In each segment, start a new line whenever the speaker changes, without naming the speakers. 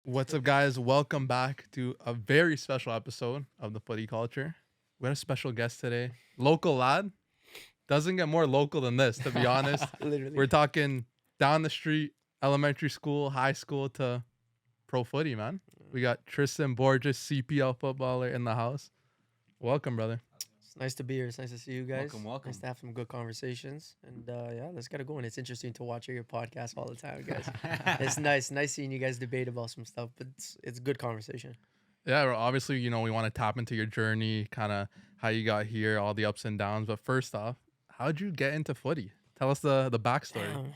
What's up, guys? Welcome back to a very special episode of the Footy Culture. We had a special guest today, local lad. Doesn't get more local than this, to be honest.
Literally.
We're talking down the street, elementary school, high school to pro footy, man. We got Tristan Borges, CPL footballer, in the house. Welcome, brother.
It's nice to be here. It's nice to see you guys.
Welcome.
Nice to have some good conversations. And yeah, let's get it going. It's interesting to watch your podcast all the time, guys. It's nice seeing you guys debate about some stuff, but it's good conversation.
Yeah, well, obviously, we want to tap into your journey, kind of how you got here, all the ups and downs. But first off, how'd you get into footy? Tell us the backstory.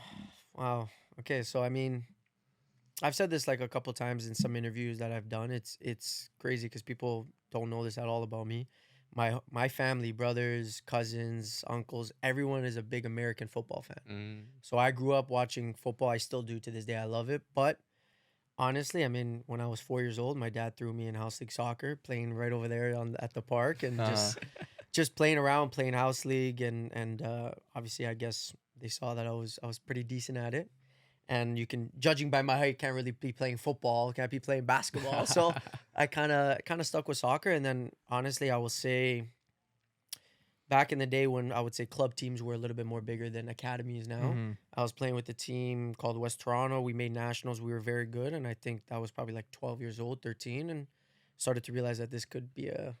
Wow. Okay, so I mean, I've said this like a couple times in some interviews that I've done. It's crazy because people don't know this at all about me. My family, brothers, cousins, uncles, everyone is a big American football fan. So I grew up watching football. I still do to this day. I love it. But honestly, I mean, when I was 4 years old, my dad threw me in house league soccer, playing right over there at the park, and just playing around, playing house league, and obviously, I guess they saw that I was pretty decent at it. And you can, judging by my height, can't really be playing football, can't be playing basketball. So I kind of stuck with soccer. And then honestly, I will say back in the day when I would say club teams were a little bit more bigger than academies now, I was playing with a team called West Toronto. We made nationals. We were very good. And I think that was probably like 12 years old, 13, and started to realize that this could be a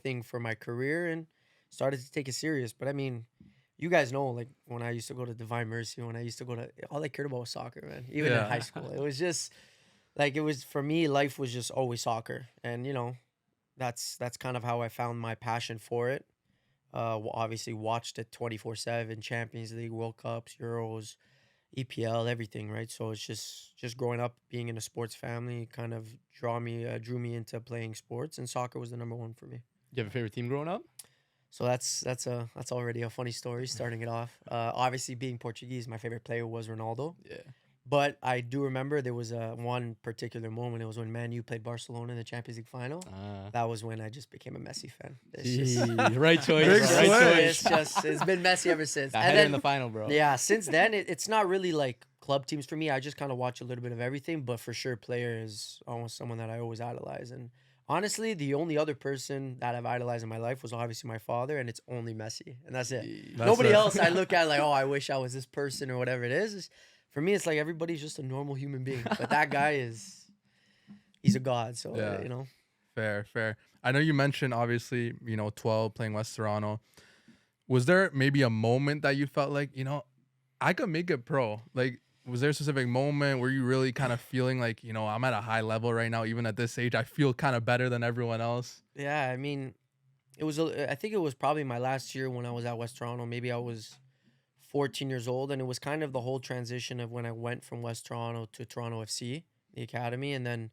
thing for my career and started to take it serious. But I mean, you guys know, like, when I used to go to Divine Mercy, when I used to go to, all I cared about was soccer, man. Even in high school. It was just, like, for me, life was just always soccer. And, that's kind of how I found my passion for it. Obviously watched it 24/7, Champions League, World Cups, Euros, EPL, everything, right? So it's just growing up, being in a sports family kind of drew me into playing sports, and soccer was the number one for me.
You have a favorite team growing up?
So that's already a funny story starting it off. Obviously, being Portuguese, my favorite player was Ronaldo.
Yeah.
But I do remember there was one particular moment. It was when Man U played Barcelona in the Champions League final. That was when I just became a Messi fan.
Right choice.
It's been Messi ever since.
And then in the final, bro.
Yeah, since then it's not really like club teams for me. I just kind of watch a little bit of everything, but for sure, player is almost someone that I always idolize. And honestly, the only other person that I've idolized in my life was obviously my father, and it's only Messi, and that's it. Nobody else I look at like, oh, I wish I was this person or whatever it is. For me, it's like everybody's just a normal human being, but that guy he's a god. So
Fair. I know you mentioned obviously 12 playing West Toronto. Was there maybe a moment that you felt like I could make it pro? Like, was there a specific moment where you really kind of feeling like I'm at a high level right now, even at this age, I feel kind of better than everyone else?
Yeah, I mean, I think it was probably my last year when I was at West Toronto. Maybe I was 14 years old, and it was kind of the whole transition of when I went from West Toronto to Toronto FC, the academy, and then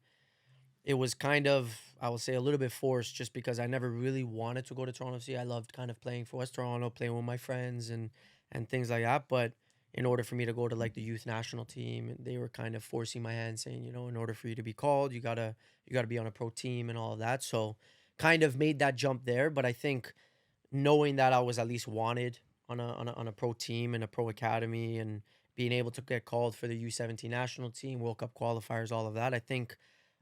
it was kind of, I will say, a little bit forced just because I never really wanted to go to Toronto FC. I loved kind of playing for West Toronto, playing with my friends and things like that, but in order for me to go to like the youth national team, they were kind of forcing my hand, saying, in order for you to be called, you gotta be on a pro team and all of that. So kind of made that jump there. But I think knowing that I was at least wanted on a pro team and a pro academy, and being able to get called for the U17 national team, World Cup qualifiers, all of that, I think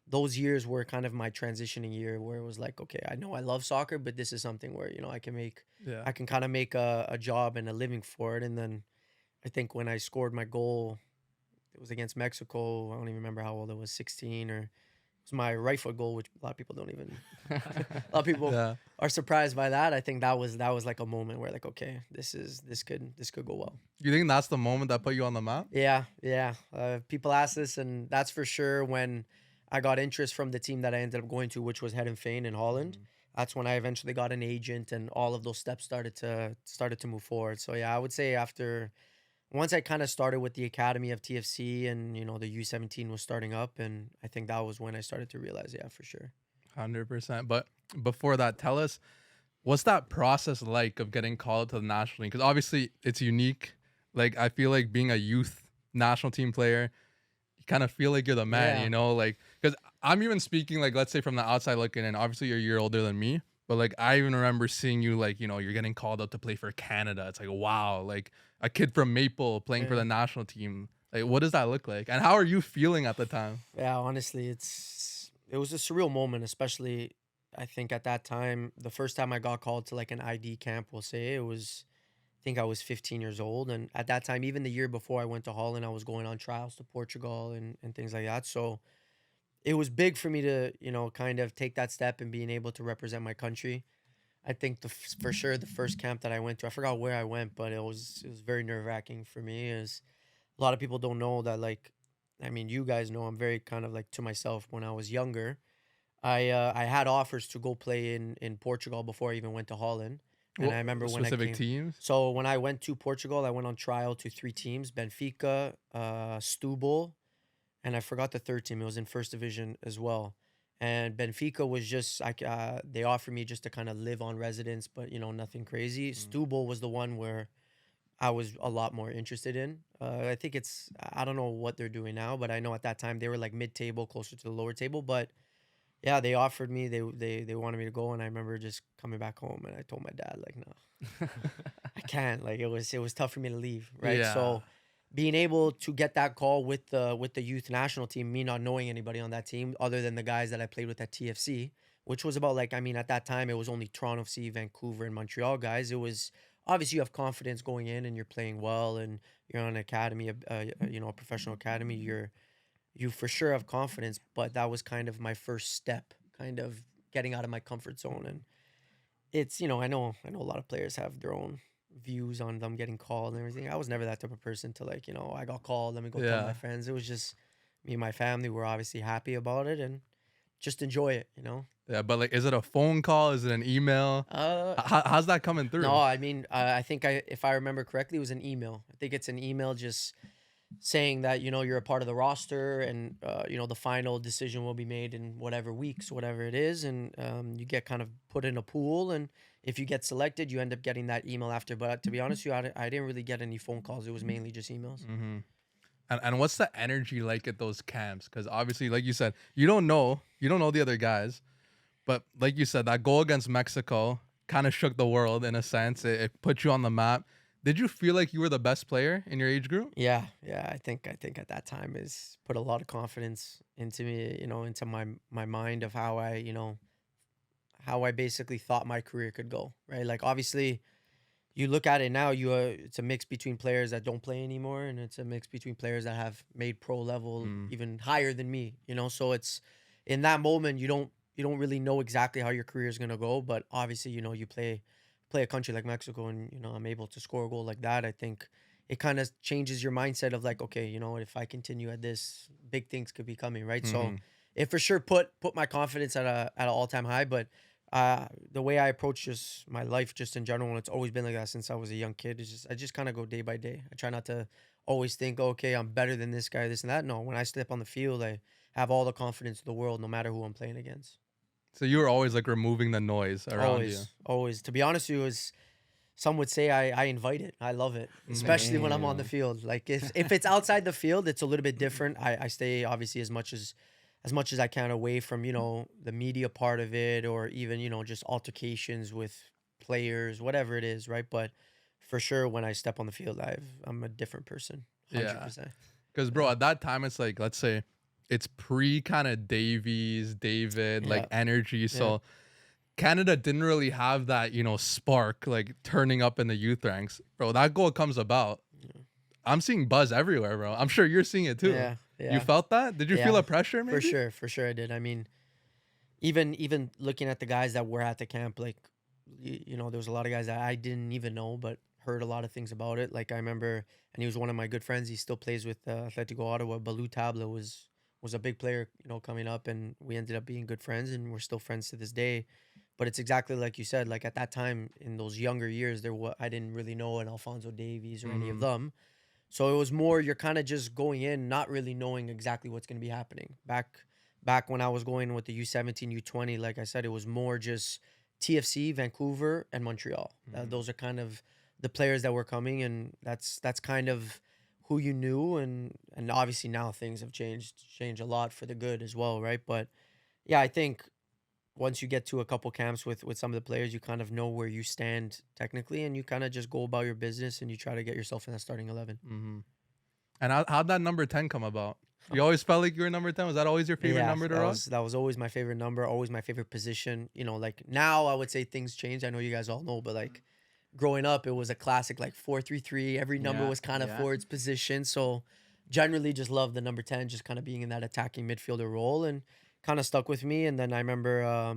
those years were kind of my transitioning year where it was like, okay, I know I love soccer, but this is something where, I can kind of make a job and a living for it. And then I think when I scored my goal, it was against Mexico. I don't even remember how old I was, 16, or it was my right foot goal, which a lot of people don't even. A lot of people are surprised by that. I think that was like a moment where like, okay, this could go well.
You think that's the moment that put you on the map?
Yeah. People ask this, and that's for sure when I got interest from the team that I ended up going to, which was Heerenveen in Holland. That's when I eventually got an agent, and all of those steps started to move forward. So yeah, I would say once I kind of started with the academy of TFC, and the U17 was starting up, and I think that was when I started to realize, yeah, for sure.
100%. But before that, tell us, what's that process like of getting called to the national team? Because obviously it's unique. Like, I feel like being a youth national team player, you kind of feel like you're the man, like, because I'm even speaking, like, let's say from the outside looking in, obviously you're a year older than me, but like, I even remember seeing you, like, you're getting called up to play for Canada. It's like, wow, like a kid from Maple playing for the national team. Like, what does that look like? And how are you feeling at the time?
Yeah, honestly, it was a surreal moment, especially I think at that time, the first time I got called to like an ID camp, we'll say it was. I think I was 15 years old, and at that time, even the year before I went to Holland, I was going on trials to Portugal and things like that. So it was big for me to kind of take that step and being able to represent my country. I think for sure the first camp that I went to, I forgot where I went, but it was very nerve wracking for me. Is a lot of people don't know that, like, I mean, you guys know I'm very kind of like to myself. When I was younger, I had offers to go play in Portugal before I even went to Holland, and I remember when I
Specific
came.
teams?
So when I went to Portugal, I went on trial to three teams: Benfica, Setúbal, and I forgot the third team. It was in first division as well. And Benfica was just they offered me just to kind of live on residence, but nothing crazy. Setúbal was the one where I was a lot more interested in. I think I don't know what they're doing now, but I know at that time they were like mid-table, closer to the lower table. But yeah, they offered me, they wanted me to go, and I remember just coming back home, and I told my dad like, no, I can't. Like it was tough for me to leave, right?
Yeah.
So being able to get that call with the youth national team, me not knowing anybody on that team other than the guys that I played with at TFC, which was about like, I mean, at that time it was only Toronto FC, Vancouver, and Montreal guys. It was obviously you have confidence going in and you're playing well and you're on an academy, a professional academy. You for sure have confidence, but that was kind of my first step, kind of getting out of my comfort zone. And it's I know a lot of players have their own views on them getting called and everything. I was never that type of person to like, I got called, let me go tell my
Yeah.
friends. It was just me and my family were obviously happy about it and just enjoy it.
Yeah, but like, is it a phone call? Is it an email?
Uh
How's that coming through?
no, I mean, I think if I remember correctly, it was an email. I think it's an email just saying that you're a part of the roster and the final decision will be made in whatever weeks, whatever it is, and you get kind of put in a pool, and if you get selected you end up getting that email after. But to be honest with you, I didn't really get any phone calls. It was mainly just emails.
Mm-hmm. And what's the energy like at those camps? Because obviously, like you said, you don't know the other guys, but like you said, that goal against Mexico kind of shook the world in a sense. It put you on the map. Did you feel like you were the best player in your age group?
Yeah, I think at that time is put a lot of confidence into me, into my mind of how I basically thought my career could go, right? Like obviously you look at it now, it's a mix between players that don't play anymore, and it's a mix between players that have made pro level even higher than me. So it's in that moment you don't really know exactly how your career is gonna go, but obviously you play a country like Mexico, and I'm able to score a goal like that. I think it kind of changes your mindset of like, okay, if I continue at this, big things could be coming, right? So
Mhm.
it for sure put my confidence at an all-time high. But the way I approach just my life just in general, and it's always been like that since I was a young kid, is just I just kind of go day by day. I try not to always think, okay, I'm better than this guy, this and that. No, when I step on the field, I have all the confidence in the world, no matter who I'm playing against.
So you were always like removing the noise around you.
Always. To be honest with you, is some would say I invite it. I love it, especially when I'm on the
Damn.
field. Like if it's outside the field, it's a little bit different. I stay obviously as much as I can away from the media part of it, or even just altercations with players, whatever it is, right? But for sure, when I step on the field, I'm a different person,
Yeah.
100%.
Because, bro, at that time, it's like, let's say it's pre kind of Davies, David, like
Yeah.
energy. So Canada didn't really have that, spark like turning up in the youth ranks. Bro, that goal comes about. I'm seeing buzz everywhere, bro. I'm sure you're seeing it too.
Yeah,
You
yeah.
felt that? Did you feel
Yeah,
a pressure maybe?
For sure I did. I mean, even looking at the guys that were at the camp, like there was a lot of guys that I didn't even know, but heard a lot of things about it. Like I remember, and he was one of my good friends. He still plays with Atletico Ottawa. Balou Tabla was a big player, coming up, and we ended up being good friends, and we're still friends to this day. But it's exactly like you said. Like at that time, in those younger years, I didn't really know an Alphonso Davies or any of
Mhm.
them. So it was more you're kind of just going in, not really knowing exactly what's going to be happening. Back when I was going with the U17, U20, like I said, it was more just TFC, Vancouver, and Montreal. Those are kind of the players that were coming, and that's kind of who you knew, and obviously now things have changed a lot for the good as well, right? But yeah, I think once you get to a couple camps with some of the players, you kind of know where you stand technically, and you kind of just go about your business and you try to get yourself in that starting 11.
Mhm. And how'd that number 10 come about? You always felt like you were number 10? Was that always your favorite number to rock?
That was always my favorite number, always my favorite position. Like now I would say things changed. I know you guys all know, but like growing up, it was a classic like 4-3-3. Every number was kind of for its position. So generally just loved the number 10, just kind of being in that attacking midfielder role, and kind of stuck with me. And then I remember I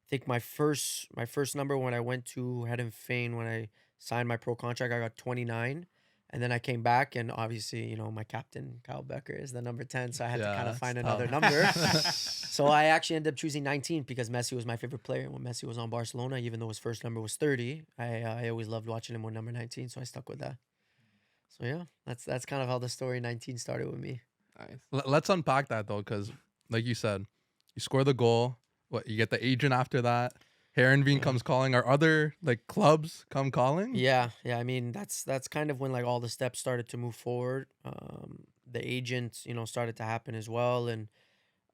think my first number when I went to Heerenveen, when I signed my pro contract, I got 29. And then I came back, and obviously, my captain, Kyle Becker, is the number 10. So I had to kind of find another number. So I actually ended up choosing 19 because Messi was my favorite player. When Messi was on Barcelona, even though his first number was 30, I always loved watching him with number 19. So I stuck with that. So yeah, that's kind of how the story 19 started with me.
Nice.
Let's unpack that, though, because like you said, you score the goal. You get the agent after that. Heerenveen comes calling. Are other like clubs come calling?
Yeah. I mean, that's kind of when like all the steps started to move forward. The agent, started to happen as well, and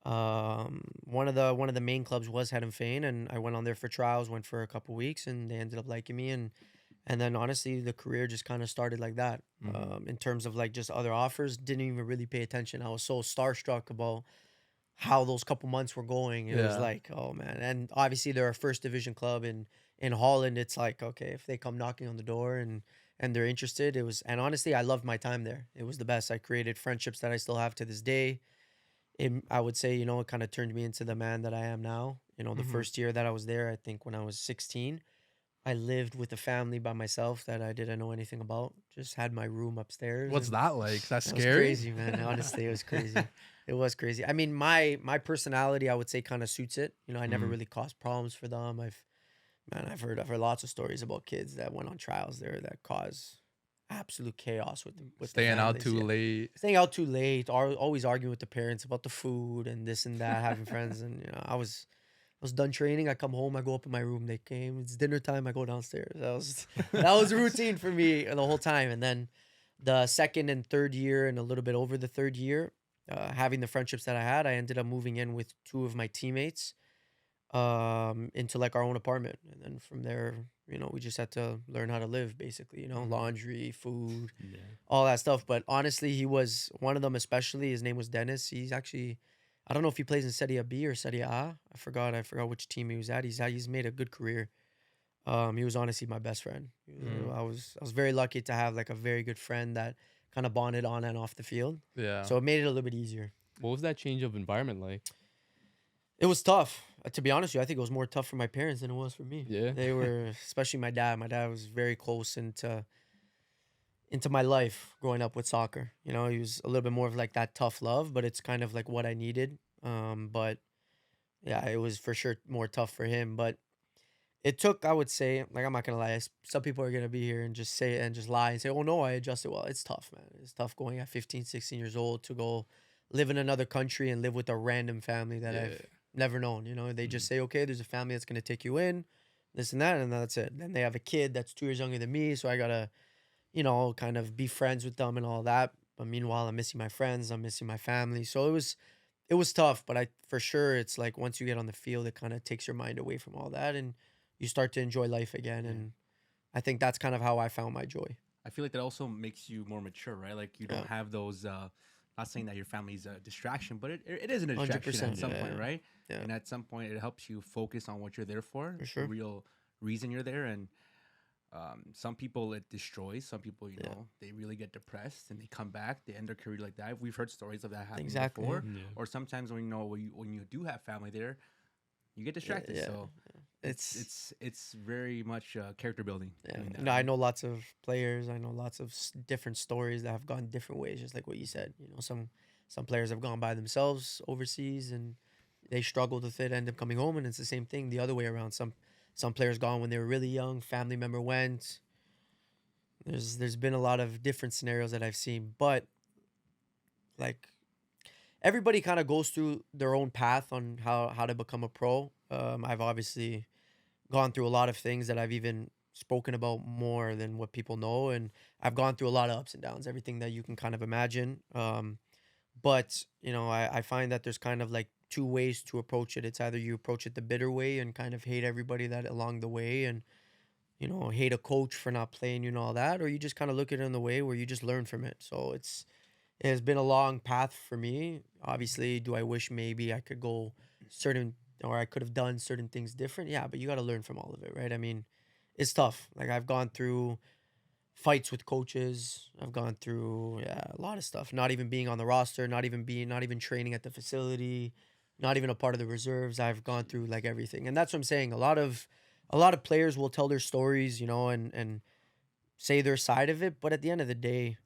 one of the main clubs was Heerenveen, and I went on there for trials, went for a couple weeks, and they ended up liking me, and then honestly, the career just kind of started like that. In terms of like just other offers, didn't even really pay attention. I was so starstruck about how those couple months were going. It was like, oh man. And obviously they're a first division club in Holland. It's like, okay, if they come knocking on the door and they're interested, and honestly, I loved my time there. It was the best. I created friendships that I still have to this day. I would say, it kind of turned me into the man that I am now. The first year that I was there, I think when I was 16, I lived with a family by myself that I didn't know anything about. Just had my room upstairs.
What's that like? That's scary?
It was crazy, man. Honestly, it was crazy. It was crazy. I mean, my personality, I would say, kind of suits it. I never really caused problems for them. I've heard lots of stories about kids that went on trials there that cause absolute chaos with
staying out too late.
Staying out too late, always arguing with the parents about the food and this and that, having friends. And I was done training. I come home, I go up in my room. They came. It's dinner time. I go downstairs. That was a routine for me the whole time. And then the second and third year, and a little bit over the third year, having the friendships that I had, I ended up moving in with two of my teammates into like our own apartment. And then from there, we just had to learn how to live, basically, laundry, food, all that stuff. But honestly, he was one of them, especially. His name was Dennis. He's actually, I don't know if he plays in Serie B or Serie A. I forgot which team he was at. He's made a good career. He was honestly my best friend. I was very lucky to have like a very good friend that kind of bonded on and off the field.
Yeah.
So it made it a little bit easier.
What was that change of environment like?
It was tough. To be honest with you, I think it was more tough for my parents than it was for me.
Yeah.
They were, especially my dad. My dad was very close into my life growing up with soccer. He was a little bit more of like that tough love, but it's kind of like what I needed. But yeah, it was for sure more tough for him. But it took, I would say, like, I'm not gonna lie, some people are gonna be here and just say it and just lie and say, oh no, I adjusted well. It's tough, man. It's tough going at 15, 16 years old to go live in another country and live with a random family that I've never known. They just say, okay, there's a family that's gonna take you in, this and that, and that's it. Then they have a kid that's 2 years younger than me, so I gotta, kind of be friends with them and all that. But meanwhile, I'm missing my friends, I'm missing my family. So it was tough, but for sure, it's like once you get on the field, it kind of takes your mind away from all that, and you start to enjoy life again. And I think that's kind of how I found my joy.
I feel like that also makes you more mature, right? Like you don't have those, not saying that your family's a distraction, but it is a distraction at some point, right?
Yeah.
And at some point, it helps you focus on what you're there for,
sure.
the real reason you're there. And some people it destroys. Some people, they really get depressed and they come back. They end their career like that. We've heard stories of that happening before. Yeah. Or sometimes when you do have family there, you get distracted. So it's very much character building.
Yeah. I know lots of players. I know lots of different stories that have gone different ways. Just like what you said. Some players have gone by themselves overseas and they struggled with it, end up coming home, and it's the same thing the other way around. Some players gone when they were really young. Family member went. There's been a lot of different scenarios that I've seen, but like everybody kind of goes through their own path on how to become a pro. I've obviously gone through a lot of things that I've even spoken about more than what people know, and I've gone through a lot of ups and downs, everything that you can kind of imagine. But I find that there's kind of like two ways to approach it. It's either you approach it the bitter way and kind of hate everybody that along the way, and hate a coach for not playing you and all that, or you just kind of look at it in the way where you just learn from it. So it has been a long path for me. Obviously, do I wish maybe I could go or I could have done certain things different? Yeah, but you got to learn from all of it, right? I mean, it's tough. Like, I've gone through fights with coaches. I've gone through a lot of stuff. Not even being on the roster, not even training at the facility, not even a part of the reserves. I've gone through like everything, and that's what I'm saying. A lot of players will tell their stories, and say their side of it. But at the end of the day,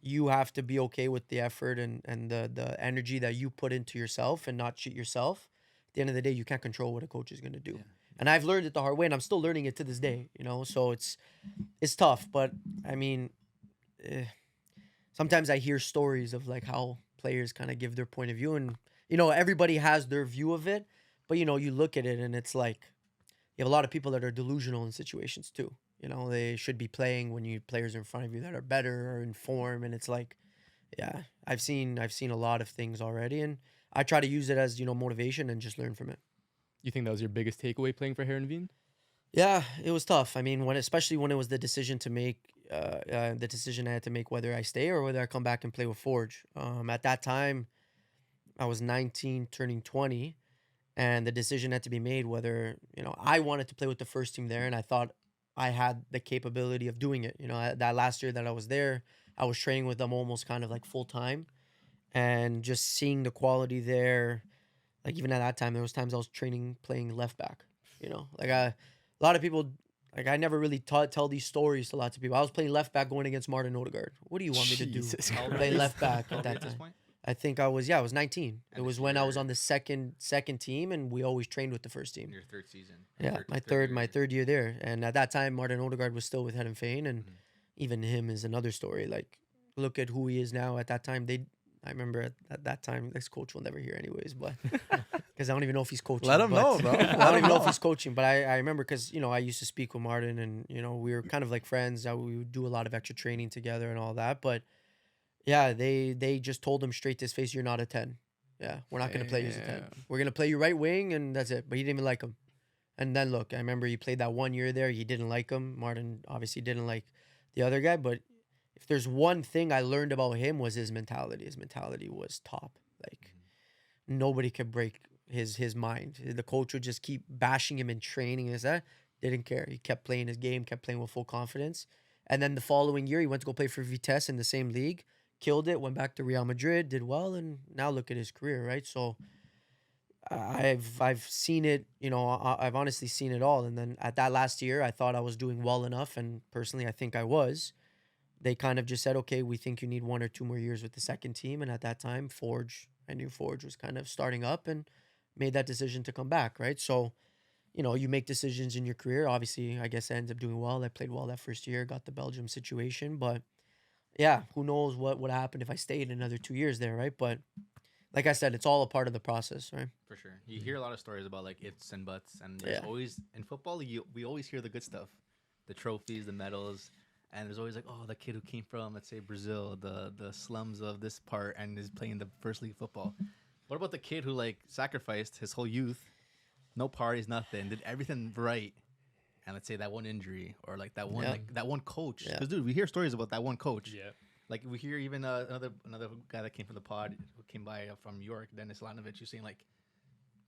you have to be okay with the effort and the energy that you put into yourself and not cheat yourself. At the end of the day, you can't control what a coach is going to do. Yeah. And I've learned it the hard way, and I'm still learning it to this day, so it's tough. But I mean, sometimes I hear stories of like how players kind of give their point of view, and everybody has their view of it. But you look at it and it's like you have a lot of people that are delusional in situations too. They should be playing when players are in front of you that are better or in form, and it's like, yeah, I've seen a lot of things already, and I try to use it as motivation and just learn from it.
You think that was your biggest takeaway playing for Heerenveen?
Yeah, it was tough. I mean, especially when it was the decision to make, the decision I had to make whether I stay or whether I come back and play with Forge. At that time, I was 19, turning 20, and the decision had to be made whether I wanted to play with the first team there, and I thought I had the capability of doing it. That last year that I was there, I was training with them almost kind of like full time, and just seeing the quality there. Like, even at that time, there was times I was playing left back. Like a lot of people, like, I never really tell these stories to lots of people. I was playing left back going against Martin Odegaard. What do you want me to do? Play left back at that time. I think I was 19. It was when I was on the second team, and we always trained with the first team.
Your third season.
Yeah, my third year there. And at that time, Martin Odegaard was still with Heerenveen, and even him is another story. Like, look at who he is now. At that time, I remember at that time, this coach will never hear anyways, but because I don't even know if he's coaching.
Let him know, bro.
I don't even know if he's coaching, but I remember because, I used to speak with Martin, and, we were kind of like friends. We would do a lot of extra training together and all that. But yeah, they just told him straight to his face, you're not a 10. Yeah, we're not going to play you as a 10. We're going to play you right wing, and that's it. But he didn't even like him. And then, look, I remember he played that 1 year there. He didn't like him. Martin obviously didn't like the other guy, but if there's one thing I learned about him was his mentality. His mentality was top. Like, nobody could break his mind. The coach would just keep bashing him in training. Didn't care. He kept playing his game, kept playing with full confidence. And then the following year, he went to go play for Vitesse in the same league, killed it, went back to Real Madrid, did well, and now look at his career, right? So I've seen it, I've honestly seen it all. And then at that last year, I thought I was doing well enough, and personally, I think I was. They kind of just said, okay, we think you need 1 or 2 more years with the second team. And at that time, I knew Forge was kind of starting up, and made that decision to come back, right? So, you make decisions in your career. Obviously, I guess I ended up doing well. I played well that first year, got the Belgium situation. But, yeah, who knows what would happen if I stayed another 2 years there, right? But, like I said, it's all a part of the process, right?
For sure. You hear a lot of stories about, like, ifs and buts. And there's always, in football, we always hear the good stuff. The trophies, the medals. And there's always like, oh, the kid who came from, let's say, Brazil, the slums of this part, and is playing the first league football. What about the kid who, like, sacrificed his whole youth, no parties, nothing, did everything right, and let's say that one injury, or like that one that one coach? Because dude, we hear stories about that one coach. Yeah. Like, we hear even another guy that came from the pod, who came by from New York, Dennis Lanovich, who's saying, like,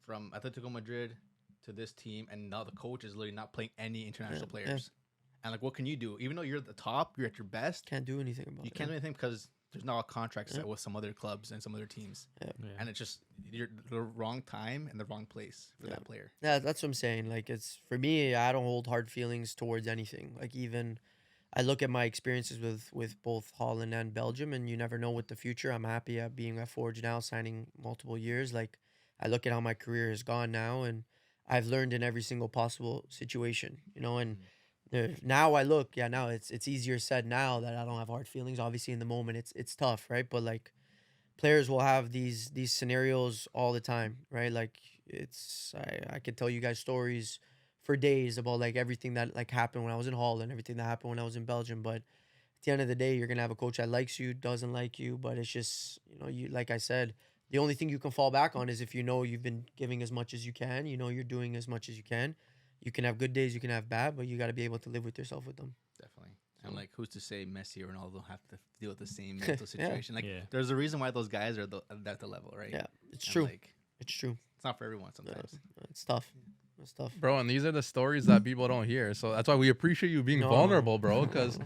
from Atletico Madrid to this team, and now the coach is literally not playing any international players. Yeah. And, like, what can you do? Even though you're at the top, you're at your best.
Can't do anything about it.
You can't do anything because there's now a contract set with some other clubs and some other teams. Yeah. And it's just, you're the wrong time and the wrong place for that player.
Yeah, that's what I'm saying. Like, it's, for me, I don't hold hard feelings towards anything. Like, even, I look at my experiences with both Holland and Belgium, and you never know with the future. I'm happy at being at Forge now, signing multiple years. Like, I look at how my career has gone now, and I've learned in every single possible situation, and now I look, now it's easier said now that I don't have hard feelings. Obviously, in the moment, it's tough, right? But, like, players will have these scenarios all the time, right? Like, I could tell you guys stories for days about, like, everything that, like, happened when I was in Holland, everything that happened when I was in Belgium. But at the end of the day, you're gonna have a coach that likes you, doesn't like you, but it's just, you, like I said, the only thing you can fall back on is if you've been giving as much as you can, you're doing as much as you can. You can have good days, you can have bad, but you got to be able to live with yourself with them.
Definitely. And like, who's to say Messi or Ronaldo have to deal with the same mental
Yeah.
situation? Like, there's a reason why those guys are at the level, right?
Yeah, it's
And
true.
Like,
It's true.
it's not for everyone sometimes.
It's tough. It's tough.
Bro, and these are the stories that people don't hear. So that's why we appreciate you being vulnerable, bro, because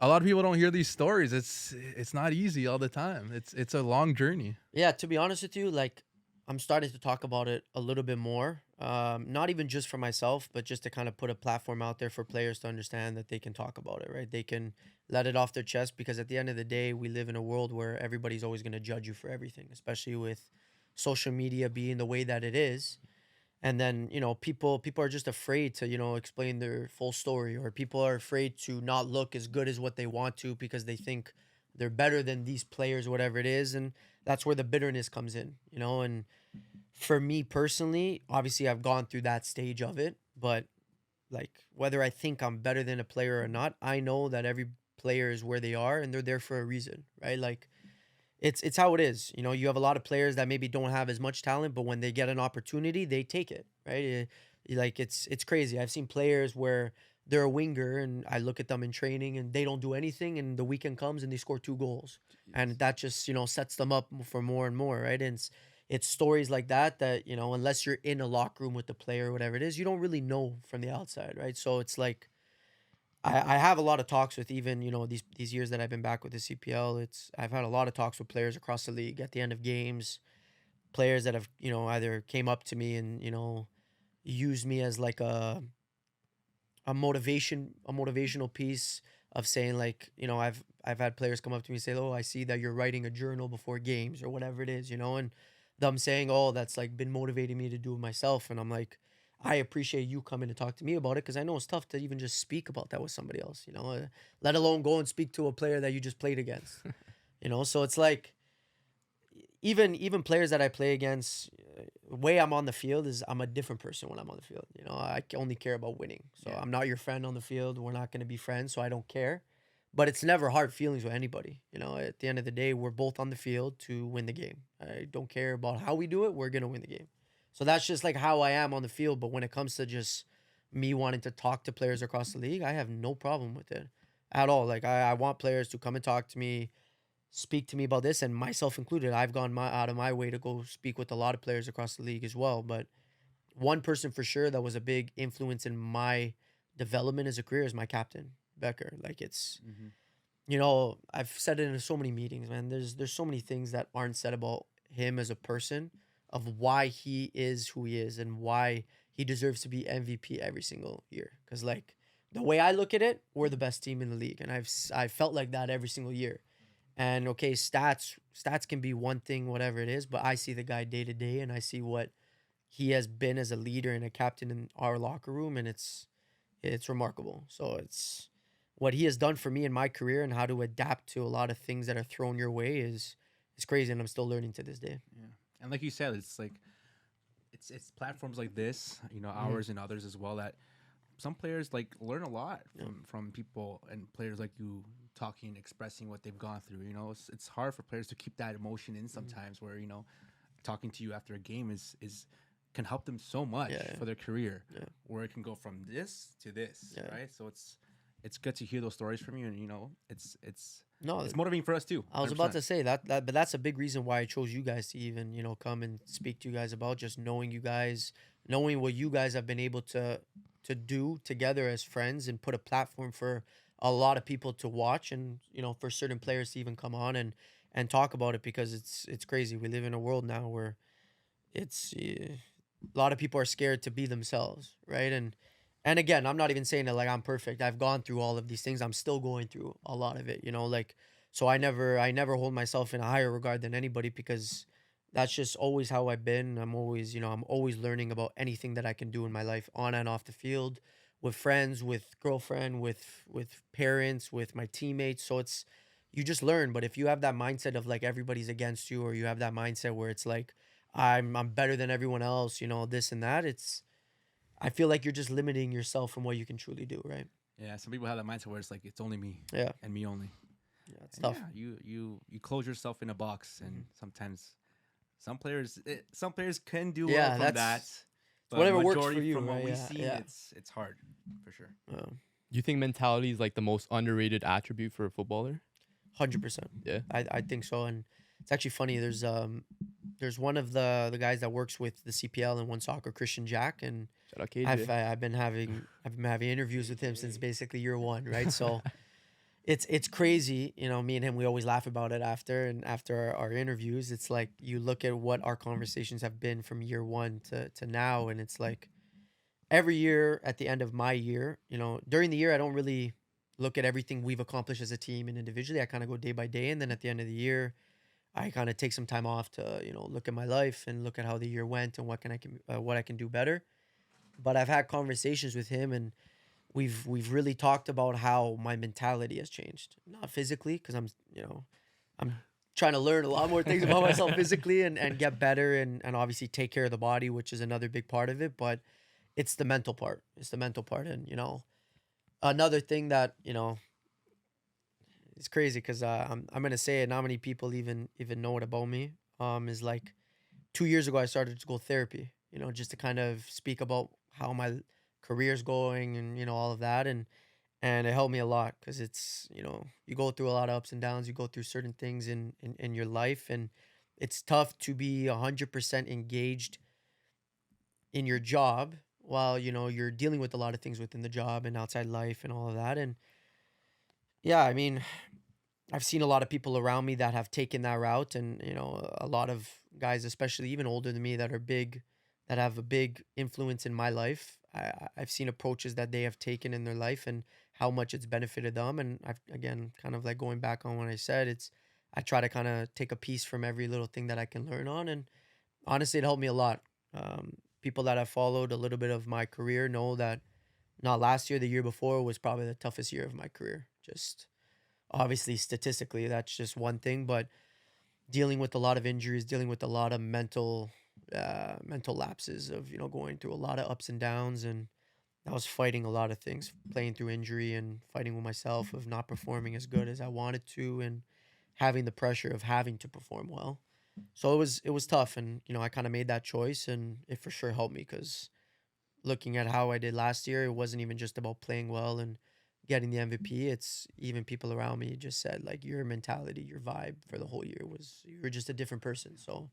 a lot of people don't hear these stories. It's not easy all the time. It's a long journey.
Yeah, to be honest with you, like I'm starting to talk about it a little bit more. Not even just for myself, but just to kind of put a platform out there for players to understand that they can talk about it, right? They can let it off their chest, because at the end of the day, we live in a world where everybody's always going to judge you for everything, especially with social media being the way that it is. And then, people are just afraid to, explain their full story, or people are afraid to not look as good as what they want to because they think they're better than these players, whatever it is. And that's where the bitterness comes in, and for me personally, obviously I've gone through that stage of it, but like whether I think I'm better than a player or not, I know that every player is where they are and they're there for a reason, right? Like it's how it is. You have a lot of players that maybe don't have as much talent, but when they get an opportunity, they take it, right? Like it's crazy. I've seen players where they're a winger and I look at them in training and they don't do anything, and the weekend comes and they score 2 goals. And that just, sets them up for more and more, right? And it's stories like that, unless you're in a locker room with the player or whatever it is, you don't really know from the outside, right? So it's like I have a lot of talks with, even, these years that I've been back with the CPL. I've had a lot of talks with players across the league at the end of games, players that have, either came up to me and, used me as like a motivational piece of saying, like, I've had players come up to me and say, "Oh, I see that you're writing a journal before games," or whatever it is, and them saying, "Oh, that's like been motivating me to do it myself." And I'm like, I appreciate you coming to talk to me about it, because I know it's tough to even just speak about that with somebody else, let alone go and speak to a player that you just played against, So it's like, even players that I play against, the way I'm on the field is I'm a different person when I'm on the field. I only care about winning. So I'm not your friend on the field. We're not going to be friends, so I don't care. But it's never hard feelings with anybody. At the end of the day, we're both on the field to win the game. I don't care about how we do it. We're going to win the game. So that's just like how I am on the field. But when it comes to just me wanting to talk to players across the league, I have no problem with it at all. Like I want players to come and talk to me, speak to me about this, and myself included. I've gone out of my way to go speak with a lot of players across the league as well. But one person for sure that was a big influence in my development as a career is my captain, Becker. Like it's, I've said it in so many meetings, man. There's so many things that aren't said about him as a person, of why he is who he is and why he deserves to be MVP every single year. Because like the way I look at it, we're the best team in the league, and I've felt like that every single year. And okay, stats can be one thing, whatever it is, but I see the guy day to day, and I see what he has been as a leader and a captain in our locker room, and it's remarkable. So it's what he has done for me in my career, and how to adapt to a lot of things that are thrown your way is crazy, and I'm still learning to this day.
Yeah, and like you said, it's like it's platforms like this, ours and others as well, that some players like learn a lot from people and players like you talking, expressing what they've gone through. It's hard for players to keep that emotion in sometimes, where talking to you after a game is can help them so much for their career, where it can go from this to this, right? So it's good to hear those stories from you, and it's motivating for us too. 100%.
I was about to say that, but that's a big reason why I chose you guys to even come and speak to you guys about, just knowing you guys, knowing what you guys have been able to do together as friends, and put a platform for a lot of people to watch, and for certain players to even come on and talk about it, because it's crazy. We live in a world now where it's a lot of people are scared to be themselves, right? And again, I'm not even saying that like I'm perfect. I've gone through all of these things. I'm still going through a lot of it, like, so I never hold myself in a higher regard than anybody, because that's just always how I've been. I'm always learning about anything that I can do in my life, on and off the field, with friends, with girlfriend, with parents, with my teammates. So you just learn. But if you have that mindset of like everybody's against you, or you have that mindset where it's like I'm better than everyone else, this and that, I feel like you're just limiting yourself from what you can truly do, right?
Yeah, some people have that mindset where it's like it's only me, and me only.
Yeah, it's tough.
Yeah, you close yourself in a box, and sometimes some players can do well from that. But
whatever works
majority
for you,
from what
right?
we
Yeah,
see,
yeah.
it's hard for sure.
Do you think mentality is like the most underrated attribute for a footballer?
100%.
Yeah.
I think so. And it's actually funny. There's one of the guys that works with the CPL and One Soccer, Christian Jack, and
Shout out KJ.
I've been having interviews with him since basically year one, right? So it's crazy, you know. Me and him, we always laugh about it after our interviews. It's like you look at what our conversations have been from year one to now, and it's like every year at the end of my year, you know, during the year I don't really look at everything we've accomplished as a team and individually. I kind of go day by day, and then at the end of the year, I kind of take some time off to, you know, look at my life and look at how the year went and what I can do better. But I've had conversations with him, and we've really talked about how my mentality has changed. Not physically, because I'm trying to learn a lot more things about myself physically and get better and obviously take care of the body, which is another big part of it. But it's the mental part. And, you know, another thing that, you know, it's crazy because I'm gonna say it. Not many people even know it about me. Is like 2 years ago I started to go therapy. You know, just to kind of speak about how my career's going and, you know, all of that, and it helped me a lot because it's, you know, you go through a lot of ups and downs. You go through certain things in your life, and it's tough to be 100% engaged in your job while, you know, you're dealing with a lot of things within the job and outside life and all of that. And yeah, I mean, I've seen a lot of people around me that have taken that route, and, you know, a lot of guys, especially even older than me, that have a big influence in my life. I've seen approaches that they have taken in their life and how much it's benefited them. And I've, again, kind of like going back on what I said, I try to kind of take a piece from every little thing that I can learn on. And honestly, it helped me a lot. People that have followed a little bit of my career know that not last year, the year before was probably the toughest year of my career. Just obviously statistically, that's just one thing, but dealing with a lot of injuries, dealing with a lot of mental lapses of, you know, going through a lot of ups and downs. And I was fighting a lot of things, playing through injury and fighting with myself of not performing as good as I wanted to and having the pressure of having to perform well. So it was tough. And, you know, I kind of made that choice, and it for sure helped me because looking at how I did last year, it wasn't even just about playing well and getting the MVP. It's even people around me just said, like, your mentality, your vibe for the whole year was, you were just a different person. So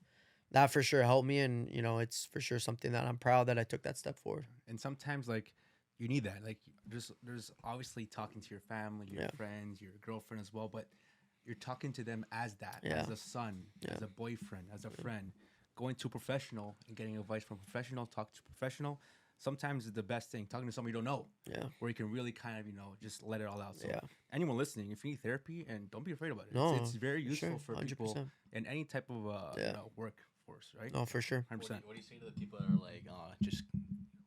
that for sure helped me, and, you know, it's for sure something that I'm proud that I took that step forward.
And sometimes, like, you need that. Like, there's obviously talking to your family, your friends, your girlfriend as well, but you're talking to them as that, as a son, as a boyfriend, as a friend. Going to a professional and getting advice from a professional, talk to a professional, sometimes it's the best thing. Talking to somebody you don't know, where you can really kind of, you know, just let it all out. So anyone listening, if you need therapy, and don't be afraid about it.
No,
it's very useful for
100%.
people in any type of workforce, right?
No, for sure.
100%.
What do you say to the people that are like, just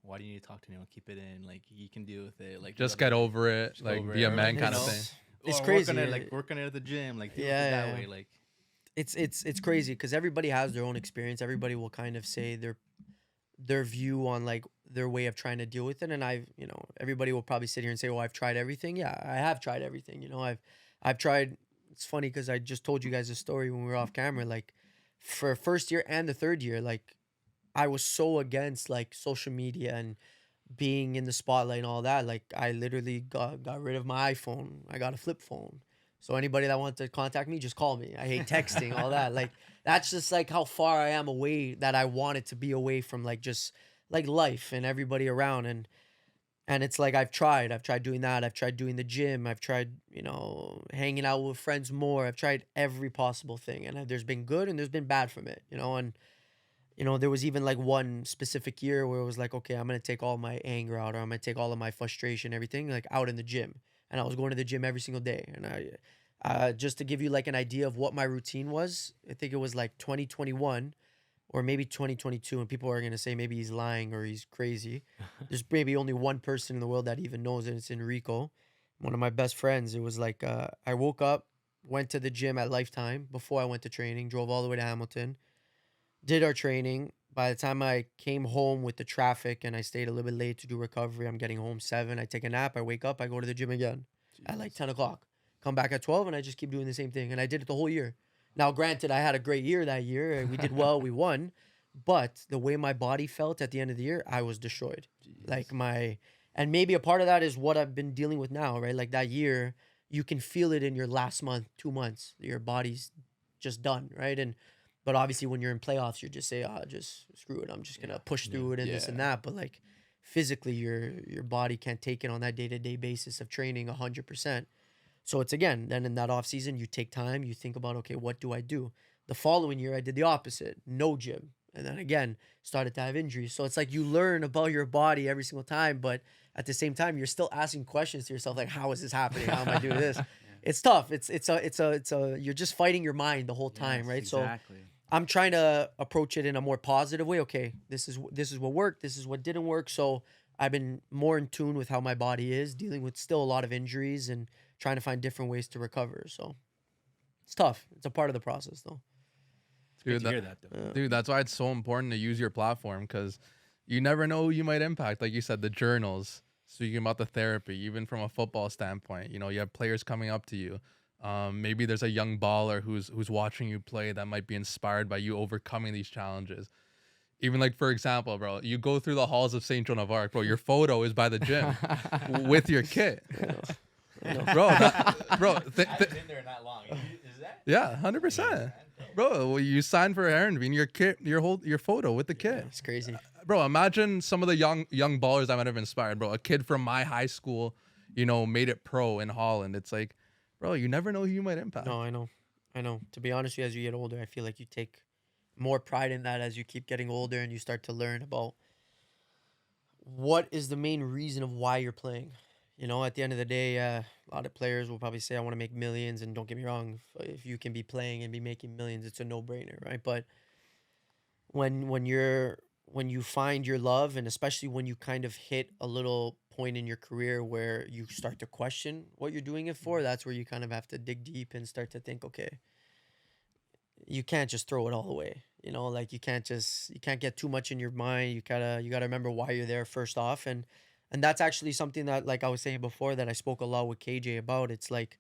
why do you need to talk to anyone? Keep it in. Like, you can deal with it. Like,
just get over it. Like, be a man kind of thing.
It's
or
crazy.
Working it at the gym. Like, deal with it that way. Like,
it's crazy because everybody has their own experience. Everybody will kind of say their view on, like, their way of trying to deal with it. And you know, everybody will probably sit here and say, "Oh, I've tried everything." Yeah, I have tried everything. You know, I've tried. It's funny because I just told you guys a story when we were off camera. Like, for first year and the third year, like, I was so against, like, social media and being in the spotlight and all that. Like, I literally got rid of my iPhone. I got a flip phone. So anybody that wants to contact me, just call me. I hate texting, all that. Like, that's just, like, how far I am away, that I wanted to be away from, like, just, like, life and everybody around. And it's like, I've tried doing that. I've tried doing the gym. I've tried, you know, hanging out with friends more. I've tried every possible thing. And there's been good and there's been bad from it, you know. And, you know, there was even, like, one specific year where it was like, okay, I'm going to take all my anger out, or I'm going to take all of my frustration, everything, like, out in the gym. And I was going to the gym every single day. And I just to give you, like, an idea of what my routine was, I think it was like 2021 or maybe 2022. And people are going to say maybe he's lying or he's crazy. There's maybe only one person in the world that even knows it. It's Enrico, one of my best friends. It was like, I woke up, went to the gym at Lifetime before I went to training, drove all the way to Hamilton, did our training. By the time I came home with the traffic and I stayed a little bit late to do recovery, I'm getting home 7. I take a nap. I wake up. I go to the gym again at like 10 o'clock. Come back at 12, and I just keep doing the same thing. And I did it the whole year. Now, granted, I had a great year that year. We did well. We won. But the way my body felt at the end of the year, I was destroyed. Like and maybe a part of that is what I've been dealing with now, right? Like that year, you can feel it in your last month, 2 months. Your body's just done, right? But obviously when you're in playoffs, you just say, just screw it. I'm just gonna push through it and this and that. But like physically, your body can't take it on that day-to-day basis of training 100%. So it's again, then in that off season, you take time, you think about, okay, what do I do? The following year, I did the opposite, no gym. And then again, started to have injuries. So it's like you learn about your body every single time, but at the same time, you're still asking questions to yourself, like, how is this happening? How am I doing this? It's tough. You're just fighting your mind the whole time, right?
Exactly.
So I'm trying to approach it in a more positive way. Okay, this is what worked. This is what didn't work. So I've been more in tune with how my body is, dealing with still a lot of injuries and trying to find different ways to recover. So it's tough. It's a part of the process, though.
Dude, dude, that's why it's so important to use your platform, because you never know who you might impact. Like you said, the journals, speaking about the therapy, even from a football standpoint, you know, you have players coming up to you. Maybe there's a young baller who's watching you play that might be inspired by you overcoming these challenges. Even like, for example, bro, you go through the halls of St. Joan of Arc, bro, your photo is by the gym with your kit. Bro, I've been
there not long. Is that?
Yeah, 100%. Bro, you signed for Heerenveen, your kit, your photo with the kit.
It's crazy.
Bro, imagine some of the young ballers that might have inspired, bro. A kid from my high school, you know, made it pro in Holland. It's like, bro, you never know who you might impact.
No, I know. To be honest with you, as you get older, I feel like you take more pride in that as you keep getting older and you start to learn about what is the main reason of why you're playing. You know, at the end of the day, a lot of players will probably say, I want to make millions. And don't get me wrong, if you can be playing and be making millions, it's a no-brainer, right? But when you find your love, and especially when you kind of hit a little point in your career where you start to question what you're doing it for, that's where you kind of have to dig deep and start to think, okay, you can't just throw it all away. You know, like you can't get too much in your mind. You gotta remember why you're there first off. And that's actually something that, like I was saying before, that I spoke a lot with KJ about. It's like,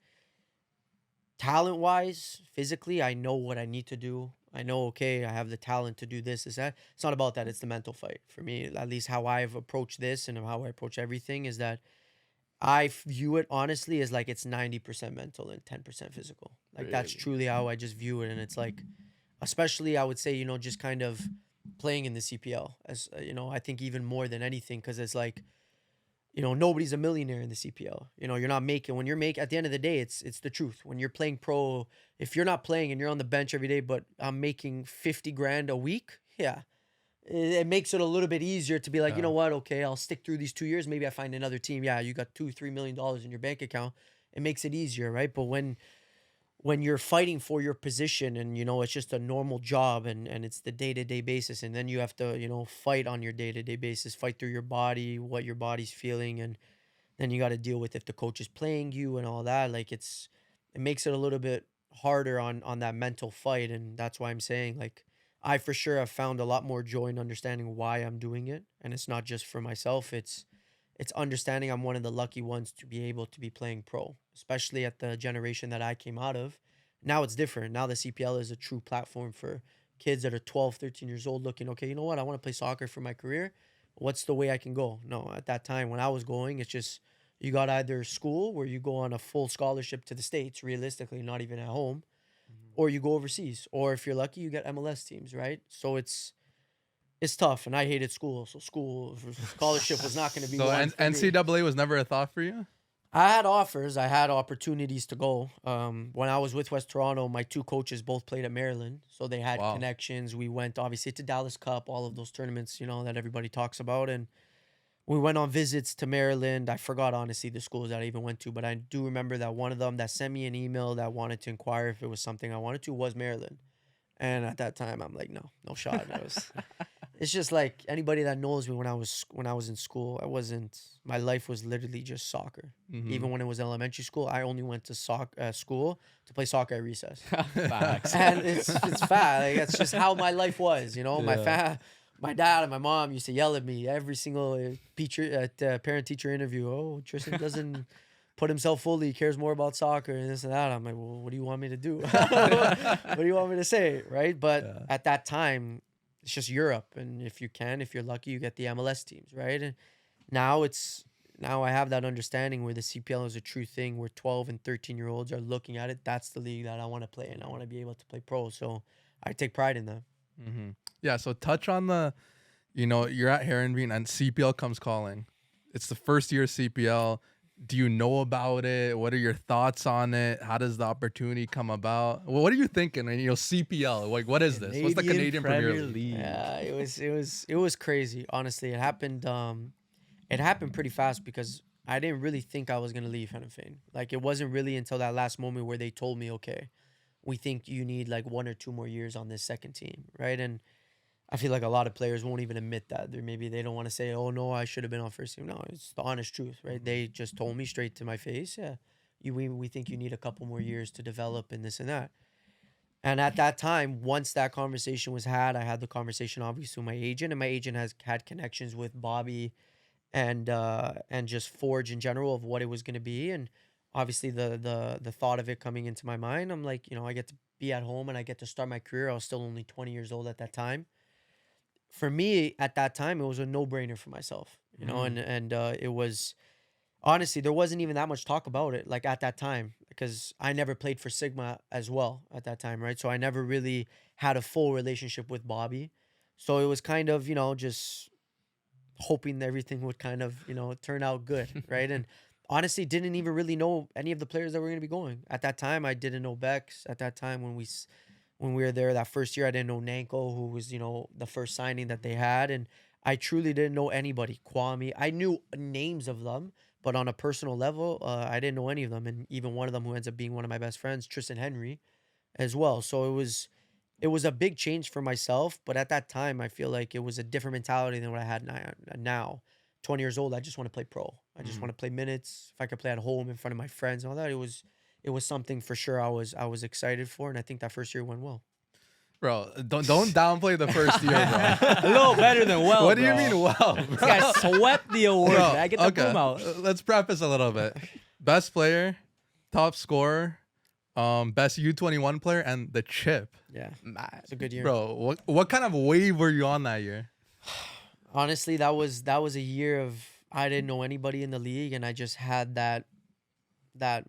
talent-wise, physically, I know what I need to do. I know, okay, I have the talent to do this, that. It's not about that. It's the mental fight. For me, at least how I've approached this and how I approach everything is that I view it honestly as like it's 90% mental and 10% physical. Like that's truly how I just view it. And it's like, especially I would say, you know, just kind of playing in the CPL, as you know, I think even more than anything, because it's like, you know, nobody's a millionaire in the CPL. You know, you're not making, when you're making, at the end of the day, it's the truth. When you're playing pro, if you're not playing and you're on the bench every day, but I'm making 50 grand a week, yeah, it makes it a little bit easier to be like, you know what, okay, I'll stick through these 2 years. Maybe I find another team. Yeah, you got $2-3 million in your bank account. It makes it easier, right? But when you're fighting for your position and, you know, it's just a normal job and it's the day-to-day basis, and then you have to, you know, fight on your day-to-day basis, fight through your body, what your body's feeling, and then you got to deal with if the coach is playing you and all that. Like it makes it a little bit harder on that mental fight. And that's why I'm saying, like, I for sure have found a lot more joy in understanding why I'm doing it. And it's not just for myself. It's understanding I'm one of the lucky ones to be able to be playing pro, especially at the generation that I came out of. Now it's different. Now the CPL is a true platform for kids that are 12, 13 years old looking, okay, you know what? I want to play soccer for my career. What's the way I can go? No, at that time when I was going, it's just you got either school where you go on a full scholarship to the States, realistically, not even at home, or you go overseas. Or if you're lucky, you get MLS teams, right? So it's tough, and I hated school. So scholarship was not going to be.
So NCAA was never a thought for you?
I had offers. I had opportunities to go. When I was with West Toronto, my two coaches both played at Maryland, so they had connections. We went obviously to Dallas Cup, all of those tournaments, you know, that everybody talks about, and we went on visits to Maryland. I forgot honestly the schools that I even went to, but I do remember that one of them that sent me an email that wanted to inquire if it was something I wanted to was Maryland. And at that time, I'm like, no shot. It's just like anybody that knows me when I was in school, my life was literally just soccer. Mm-hmm. Even when it was elementary school, I only went to school to play soccer at recess. Facts. And it's fact. Like, that's just how my life was, you know. Yeah. My dad and my mom used to yell at me every single parent-teacher interview. Oh, Tristan doesn't put himself fully. He cares more about soccer and this and that. I'm like, well, what do you want me to do? What do you want me to say, right? But at that time, it's just Europe. And if you're lucky, you get the MLS teams, right? And now I have that understanding where the CPL is a true thing, where 12 and 13-year-olds are looking at it. That's the league that I want to play in. I want to be able to play pro. So I take pride in that.
Mm-hmm. Yeah. So touch on the, you're at Heerenveen and CPL comes calling. It's the first year of CPL. Do you know about it? What are your thoughts on it? How does the opportunity come about? Well, what are you thinking? CPL, like, what is this? What's the Canadian Premier League?
Yeah, it was crazy. Honestly, it happened. It happened pretty fast because I didn't really think I was gonna leave Heerenveen. Like, it wasn't really until that last moment where they told me, okay, we think you need like 1 or 2 more years on this second team, right? And I feel like a lot of players won't even admit that. Maybe they don't want to say, oh, no, I should have been on first team. No, it's the honest truth, right? They just told me straight to my face, yeah, we think you need a couple more years to develop and this and that. And at that time, once that conversation was had, I had the conversation obviously with my agent, and my agent has had connections with Bobby and just Forge in general of what it was going to be. And obviously the thought of it coming into my mind, I'm like, I get to be at home and I get to start my career. I was still only 20 years old at that time. For me at that time, it was a no-brainer for myself, and it was, honestly, there wasn't even that much talk about it, like, at that time, because I never played for Sigma as well at that time, right? So I never really had a full relationship with Bobby. So it was kind of, just hoping that everything would kind of, turn out good, right? And honestly, didn't even really know any of the players that were going to be going. At that time, I didn't know Bex. At that time, when we were there that first year, I didn't know Nanko, who was, the first signing that they had. And I truly didn't know anybody. Kwame. I knew names of them, but on a personal level, I didn't know any of them. And even one of them who ends up being one of my best friends, Tristan Henry, as well. So it was a big change for myself. But at that time, I feel like it was a different mentality than what I had now. 20 years old, I just want to play pro. I just want to play minutes. If I could play at home in front of my friends and all that, it was something for sure I was excited for, and I think that first year went well.
Bro, don't downplay the first year, bro.
A little better than well.
What do you mean well? Bro?
This guy swept the award.
Bro,
I get the boom out.
Let's preface a little bit. Best player, top scorer, best U21 player, and the chip.
Yeah, it's a good year,
bro. What kind of wave were you on that year?
Honestly, that was a year of, I didn't know anybody in the league, and I just had that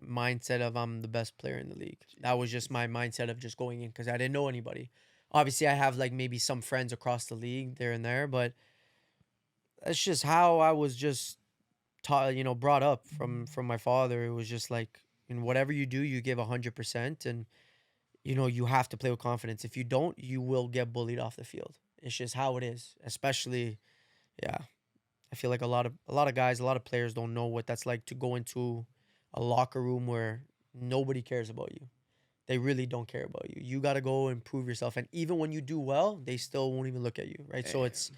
mindset of I'm the best player in the league. That was just my mindset of just going in because I didn't know anybody. Obviously, I have like maybe some friends across the league there and there, but that's just how I was just taught, brought up from my father. It was just like, in whatever you do, you give 100%, and you have to play with confidence. If you don't, you will get bullied off the field. It's just how it is. Especially, yeah, I feel like a lot of guys, a lot of players don't know what that's like to go into a locker room where nobody cares about you. They really don't care about you. You got to go and prove yourself. And even when you do well, they still won't even look at you, right? Damn. So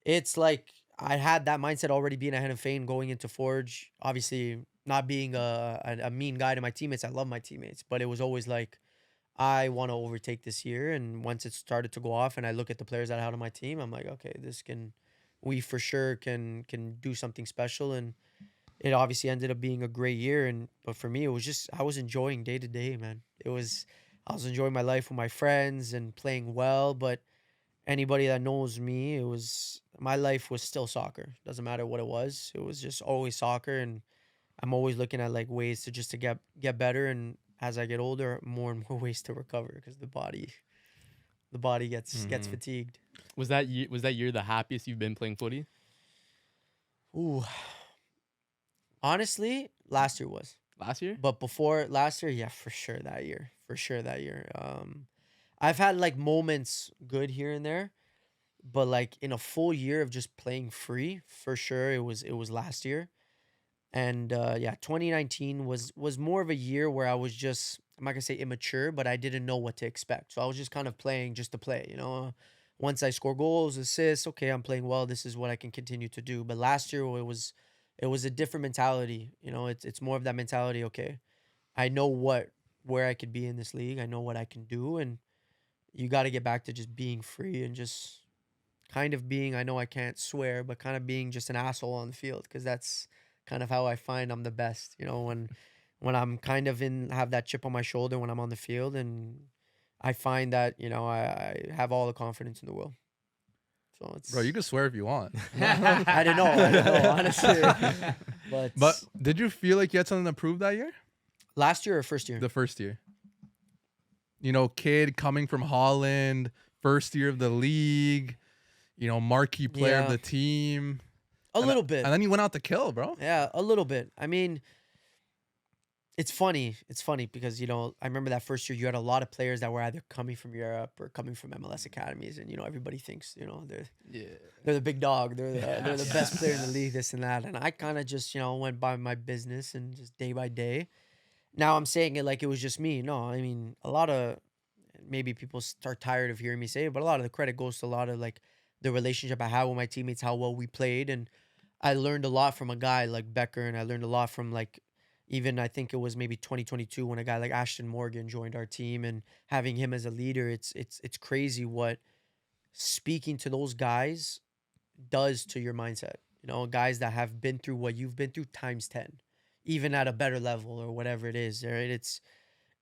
it's like I had that mindset already being at Heerenveen, going into Forge. Obviously, not being a mean guy to my teammates. I love my teammates. But it was always like, I want to overtake this year. And once it started to go off and I look at the players that I had on my team, I'm like, okay, we for sure can do something special. And it obviously ended up being a great year. But for me, it was just, I was enjoying day to day, man. I was enjoying my life with my friends and playing well. But anybody that knows me, my life was still soccer. Doesn't matter what it was. It was just always soccer. And I'm always looking at like ways to get better. And as I get older, more and more ways to recover, because the body gets fatigued.
Was that year the happiest you've been playing footy?
Ooh. Honestly, last year was.
Last year?
But before last year, yeah, for sure that year. I've had like moments good here and there, but like in a full year of just playing free, for sure it was last year. And 2019 was more of a year where I was just, I'm not gonna say immature, but I didn't know what to expect. So I was just kind of playing just to play, Once I score goals, assists, okay, I'm playing well. This is what I can continue to do. But last year it was a different mentality. It's more of that mentality. Okay, I know where I could be in this league. I know what I can do, and you got to get back to just being free and just kind of being, I know I can't swear, but kind of being just an asshole on the field, because that's kind of how I find I'm the best. When I'm kind of have that chip on my shoulder when I'm on the field, and I find that I have all the confidence in the world. So it's
Bro, you can swear if you want.
I don't know, honestly.
But did you feel like you had something to prove that year?
Last year or first year?
The first year. You know, kid coming from Holland, first year of the league, you know, marquee player of the team.
A little bit.
And then you went out to kill, bro.
Yeah, a little bit. I mean, it's funny. It's funny because, you know, I remember that first year you had a lot of players that were either coming from Europe or coming from MLS academies. And, you know, everybody thinks, you know, they're the big dog. They're the best player in the league, this and that. And I kind of just, you know, went by my business and just day by day. Now I'm saying it like it was just me. No, I mean, a lot of, maybe people start tired of hearing me say it, but a lot of the credit goes to a lot of like the relationship I had with my teammates, how well we played. And I learned a lot from a guy like Becker, and I learned a lot from like, even I think it was maybe 2022 when a guy like Ashton Morgan joined our team, and having him as a leader, it's crazy what speaking to those guys does to your mindset. You know, guys that have been through what you've been through times 10, even at a better level or whatever it is. Right?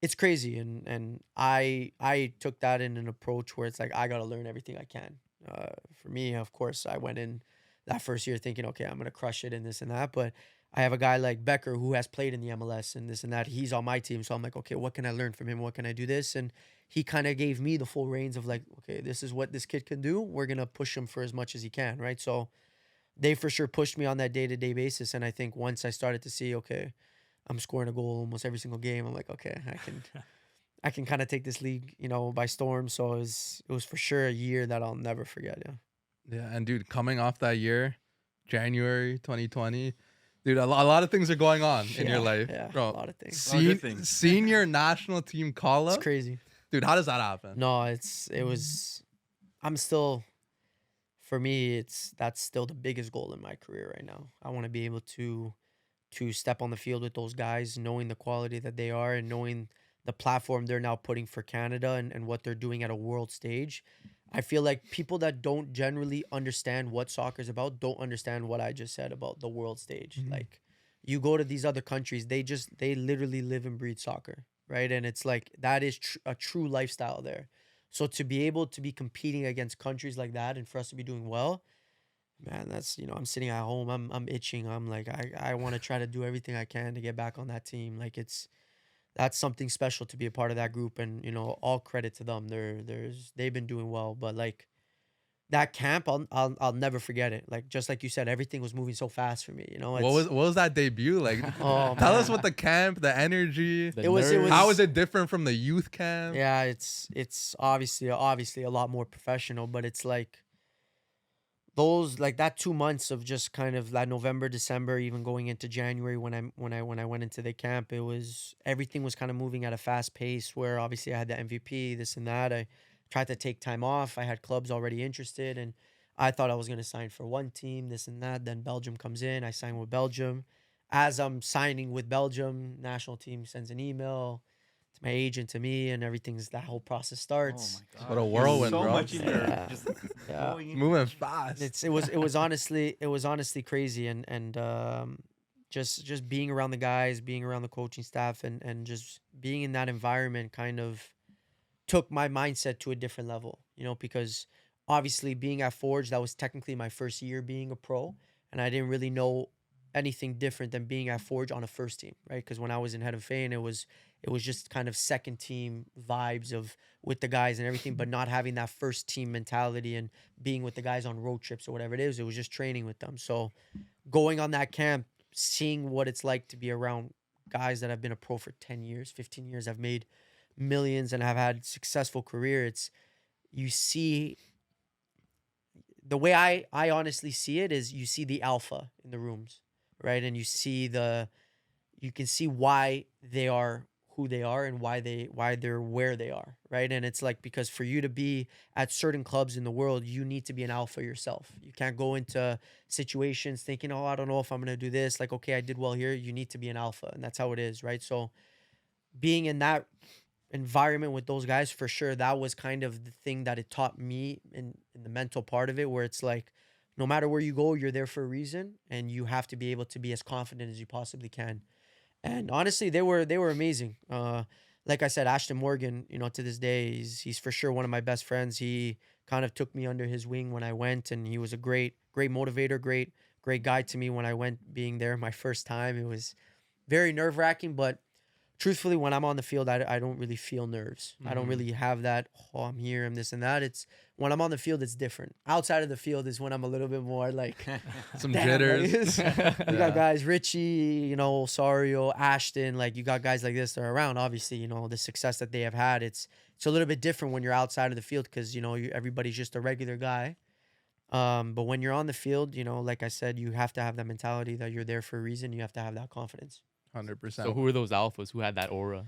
It's crazy, and I took that in an approach where it's like I gotta learn everything I can. For me, of course, I went in that first year thinking, okay, I'm gonna crush it and this and that, but I have a guy like Becker who has played in the MLS and this and that. He's on my team, so I'm like, okay, what can I learn from him? What can I do this? And he kind of gave me the full reins of like, okay, this is what this kid can do. We're gonna push him for as much as he can, right? So they for sure pushed me on that day-to-day basis, and I think once I started to see, okay, I'm scoring a goal almost every single game, I'm like, okay, I can kind of take this league, you know, by storm. So it was for sure a year that I'll never forget.
Yeah, and dude, coming off that year, January 2020, dude, a lot of things are going on in your life, bro.
A lot of things.
Senior national team call up.
It's crazy,
dude. How does that happen?
No, I'm still, for me, that's still the biggest goal in my career right now. I want to be able to step on the field with those guys, knowing the quality that they are and knowing the platform they're now putting for Canada and what they're doing at a world stage. I feel like people that don't generally understand what soccer is about don't understand what I just said about the world stage. Mm-hmm. Like, you go to these other countries, they literally live and breathe soccer, right? And it's like, that is a true lifestyle there. So to be able to be competing against countries like that and for us to be doing well, man, that's, you know, I'm sitting at home, I'm itching. I'm like, I want to try to do everything I can to get back on that team. Like, that's something special to be a part of that group, and, you know, all credit to them. They've been doing well, but like that camp, I'll never forget it. Like, just like you said, everything was moving so fast for me. You know,
what was that debut like? Tell us what the camp, the energy,
it was.
How is it different from the youth camp?
Yeah, it's obviously a lot more professional, but it's like those, like that 2 months of just kind of that November, December, even going into January when I went into the camp, everything was kind of moving at a fast pace where obviously I had the MVP, this and that. I tried to take time off. I had clubs already interested, and I thought I was going to sign for one team, this and that. Then Belgium comes in. I sign with Belgium. As I'm signing with Belgium, national team sends an email to my agent, to me, and that whole process starts.
Oh my God.
What a whirlwind,
so
bro.
Much in there. Just
moving fast.
It was honestly crazy, and just being around the guys, being around the coaching staff, and just being in that environment kind of took my mindset to a different level, you know, because obviously being at Forge, that was technically my first year being a pro, and I didn't really know anything different than being at Forge on a first team, right? Because when I was in Heerenveen, it was just kind of second team vibes with the guys and everything, but not having that first team mentality and being with the guys on road trips or whatever it is. It was just training with them. So going on that camp, seeing what it's like to be around guys that have been a pro for 10 years, 15 years, have made millions and have had successful career. You see, the way I honestly see it is, you see the alpha in the rooms, right? And you can see why they are who they are and why they're where they are, right? And it's like, because for you to be at certain clubs in the world, you need to be an alpha yourself. You can't go into situations thinking, oh, I don't know if I'm going to do this. Like, okay, I did well here. You need to be an alpha, and that's how it is, right? So being in that environment with those guys, for sure, that was kind of the thing that it taught me in the mental part of it, where it's like, no matter where you go, you're there for a reason, and you have to be able to be as confident as you possibly can. And honestly, they were amazing. Like I said, Ashton Morgan, you know, to this day, he's for sure one of my best friends. He kind of took me under his wing when I went, and he was a great motivator, great guy to me when I went being there my first time. It was very nerve-wracking, but truthfully, when I'm on the field, I don't really feel nerves. I don't really have that, oh, I'm here, I'm this and that. It's when I'm on the field, it's different. Outside of the field is when I'm a little bit more like
some jitters.
You got guys, Richie, Osorio, Ashton, like you got guys like this that are around. Obviously, the success that they have had, it's a little bit different when you're outside of the field because, everybody's just a regular guy. But when you're on the field, like I said, you have to have that mentality that you're there for a reason. You have to have that confidence.
100%.
So who are those alphas? Who had that aura?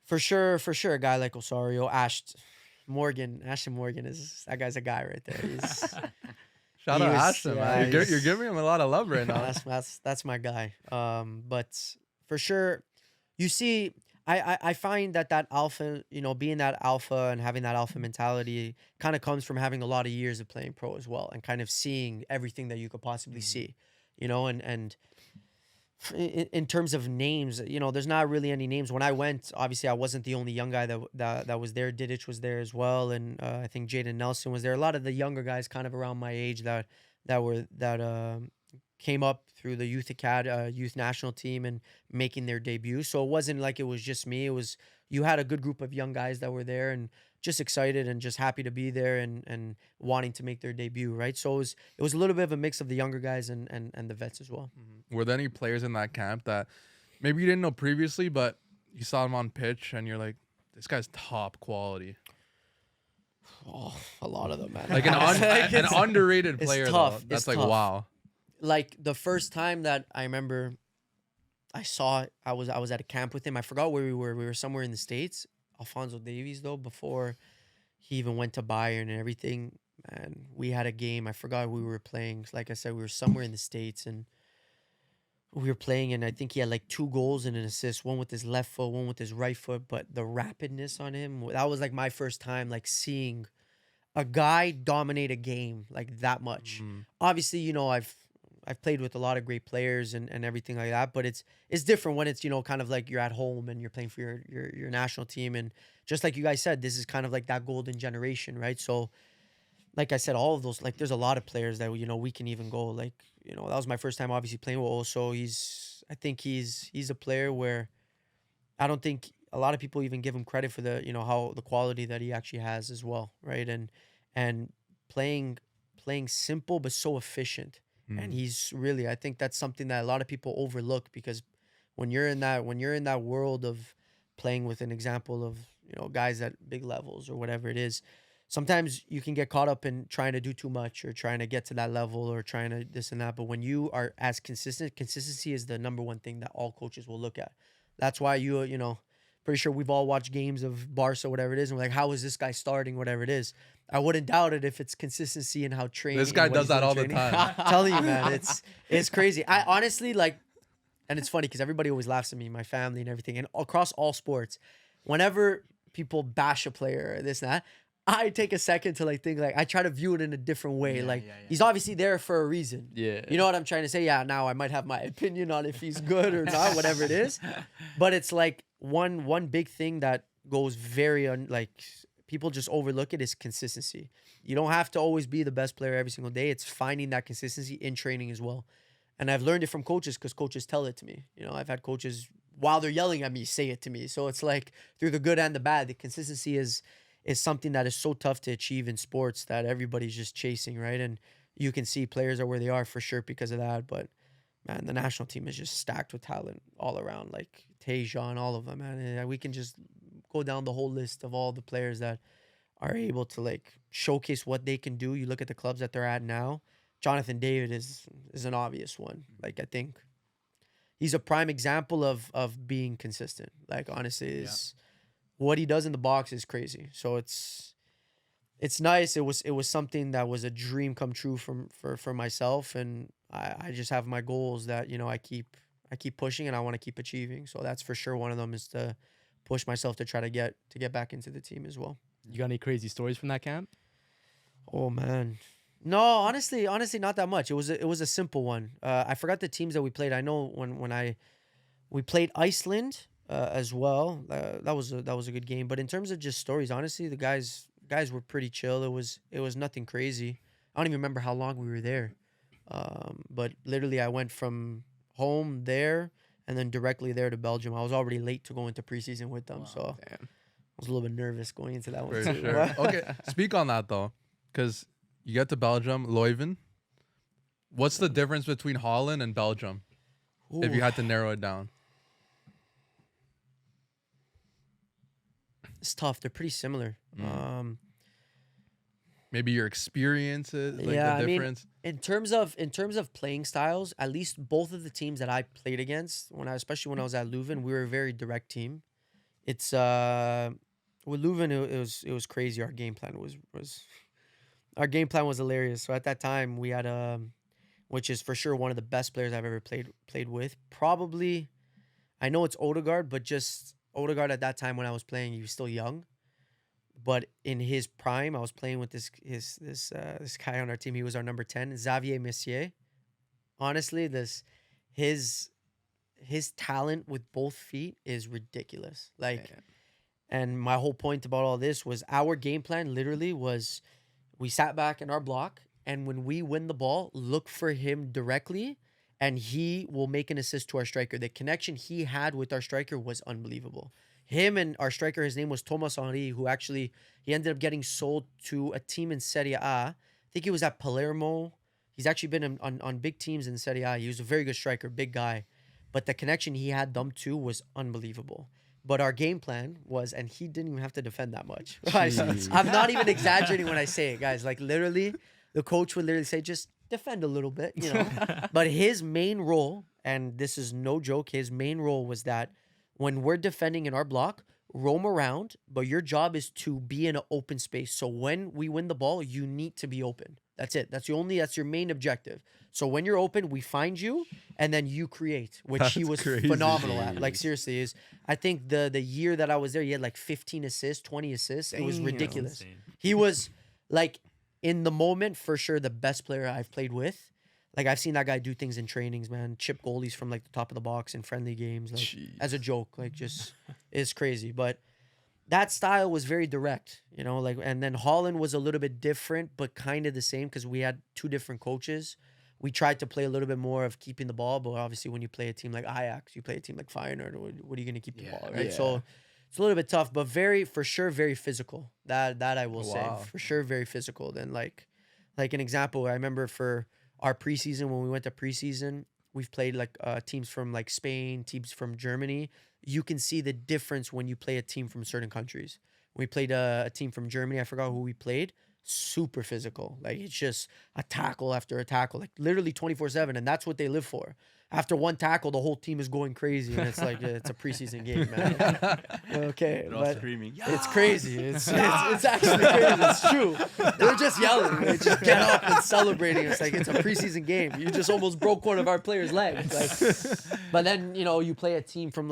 For sure, a guy like Osorio, Ashton Morgan is that guy's a guy right there.
Shout out Ashton, man. You're giving him a lot of love right now.
That's my guy. But for sure, you see, I find that alpha, being that alpha and having that alpha mentality kind of comes from having a lot of years of playing pro as well and kind of seeing everything that you could possibly see, and in terms of names, there's not really any names. When I went, obviously I wasn't the only young guy that was there. Didic was there as well, and I think Jaden Nelson was there. A lot of the younger guys, kind of around my age, that came up through the youth national team and making their debut. So it wasn't like it was just me. It was you had a good group of young guys that were there and just excited and just happy to be there and wanting to make their debut, right? So it was a little bit of a mix of the younger guys and the vets as well.
Mm-hmm. Were there any players in that camp that maybe you didn't know previously, but you saw them on pitch and you're like, this guy's top quality?
Oh, a lot of them, man.
Like an underrated player,
tough.
Though. That's
it's
like,
tough.
Wow.
Like the first time that I remember I saw, I was at a camp with him. I forgot where we were. We were somewhere in the States. Alphonso Davies, though, before he even went to Bayern and everything. And we had a game. I forgot who we were playing. Like I said, we were somewhere in the States and we were playing. And I think he had like 2 goals and an assist, one with his left foot, one with his right foot. But the rapidness on him, that was like my first time like seeing a guy dominate a game like that much. Obviously, I've played with a lot of great players and everything like that, but it's different when it's, kind of like you're at home and you're playing for your national team. And just like you guys said, this is kind of like that golden generation, right? So like I said, all of those, like there's a lot of players that, we can even go like, that was my first time obviously playing with Oso. I think he's a player where I don't think a lot of people even give him credit for the, how the quality that he actually has as well. Right. And playing simple, but so efficient. And he's really, I think that's something that a lot of people overlook because when you're in that world of playing with an example of, guys at big levels or whatever it is, sometimes you can get caught up in trying to do too much or trying to get to that level or trying to this and that. But when you are as consistency is the number one thing that all coaches will look at. That's why pretty sure we've all watched games of Barca, whatever it is, and we're like, how is this guy starting, whatever it is. I wouldn't doubt it if it's consistency and how training.
This guy does that all the time.
I'm telling you, man, it's crazy. I honestly like, and it's funny because everybody always laughs at me, my family and everything, and across all sports, whenever people bash a player or this and that, I take a second to like think like I try to view it in a different way. He's obviously there for a reason. Yeah. You know what I'm trying to say? Yeah. Now I might have my opinion on if he's good or not, whatever it is. But it's like one big thing that goes very people just overlook it is consistency. You don't have to always be the best player every single day. It's finding that consistency in training as well. And I've learned it from coaches because coaches tell it to me. I've had coaches while they're yelling at me say it to me. So it's like through the good and the bad, the consistency is something that is so tough to achieve in sports that everybody's just chasing, right? And you can see players are where they are for sure because of that. But man, the national team is just stacked with talent all around, like Tejan, all of them, man. And we can just go down the whole list of all the players that are able to like showcase what they can do. You look at the clubs that they're at now. Jonathan David is an obvious one. Like I think he's a prime example of being consistent. Like honestly, what he does in the box is crazy. So it's nice. It was something that was a dream come true for myself, and I just have my goals that I keep pushing and I want to keep achieving. So that's for sure one of them is to push myself to try to get back into the team as well.
You got any crazy stories from that camp?
Oh man, no, honestly, not that much. It was a simple one. I forgot the teams that we played. I know when we played Iceland as well. That was a good game. But in terms of just stories, honestly, the guys guys were pretty chill. It was nothing crazy. I don't even remember how long we were there. But literally I went from home there and then directly there to Belgium. I was already late to go into preseason with them, so I was a little bit nervous going into that one
For
too.
sure. Okay, speak on that though, because you get to Belgium, Leuven. What's the difference between Holland and Belgium, if you had to narrow it down?
It's tough. They're pretty similar.
Maybe your experiences, like
yeah,
the difference.
In terms of playing styles, at least both of the teams that I played against, especially when I was at Leuven, we were a very direct team. It's with Leuven, it was crazy. Our game plan was hilarious. So at that time, we had which is for sure one of the best players I've ever played with. Probably, I know it's Odegaard, but just Odegaard at that time when I was playing, he was still young. But in his prime, I was playing with this guy on our team. He was our number 10, Xavier Messier. Honestly, his talent with both feet is ridiculous. And my whole point about all this was our game plan literally was we sat back in our block, and when we win the ball, look for him directly, and he will make an assist to our striker. The connection he had with our striker was unbelievable. Him and our striker, his name was Thomas Henry, who actually, he ended up getting sold to a team in Serie A. I think he was at Palermo. He's actually been on big teams in Serie A. He was a very good striker, big guy. But the connection he had them two was unbelievable. But our game plan was, and he didn't even have to defend that much. I'm not even exaggerating when I say it, guys. Like literally, the coach would literally say, just defend a little bit, you know. But his main role, and this is no joke, his main role was that when we're defending in our block, roam around, but your job is to be in an open space. So when we win the ball, you need to be open. That's it. That's your main objective. So when you're open, we find you, and then you create, which he was phenomenal at. Like seriously, I think the year that I was there, he had like 15 assists, 20 assists. It was ridiculous. He was like in the moment for sure the best player I've played with. Like, I've seen that guy do things in trainings, man. Chip goalies from, like, the top of the box in friendly games. Like, as a joke. Like, just, it's crazy. But that style was very direct, you know? Like, and then Holland was a little bit different, but kind of the same because we had two different coaches. We tried to play a little bit more of keeping the ball, but obviously when you play a team like Ajax, you play a team like Feyenoord, what are you going to keep the ball, right? Yeah. So it's a little bit tough, but for sure, very physical. That I will say. For sure, very physical. Then, like an example, I remember for our preseason, when we went to preseason, we've played like teams from like Spain, teams from Germany. You can see the difference when you play a team from certain countries. We played a team from Germany. I forgot who we played. Super physical. Like, it's just a tackle after a tackle, like literally 24/7. And that's what they live for. After one tackle, the whole team is going crazy. And it's like, it's a preseason game, man. Okay.
They're all screaming. Yeah.
It's crazy. It's actually crazy. It's true. They're just yelling. They just get up and celebrating. It's like, it's a preseason game. You just almost broke one of our players' legs. Like, but then, you know, you play a team from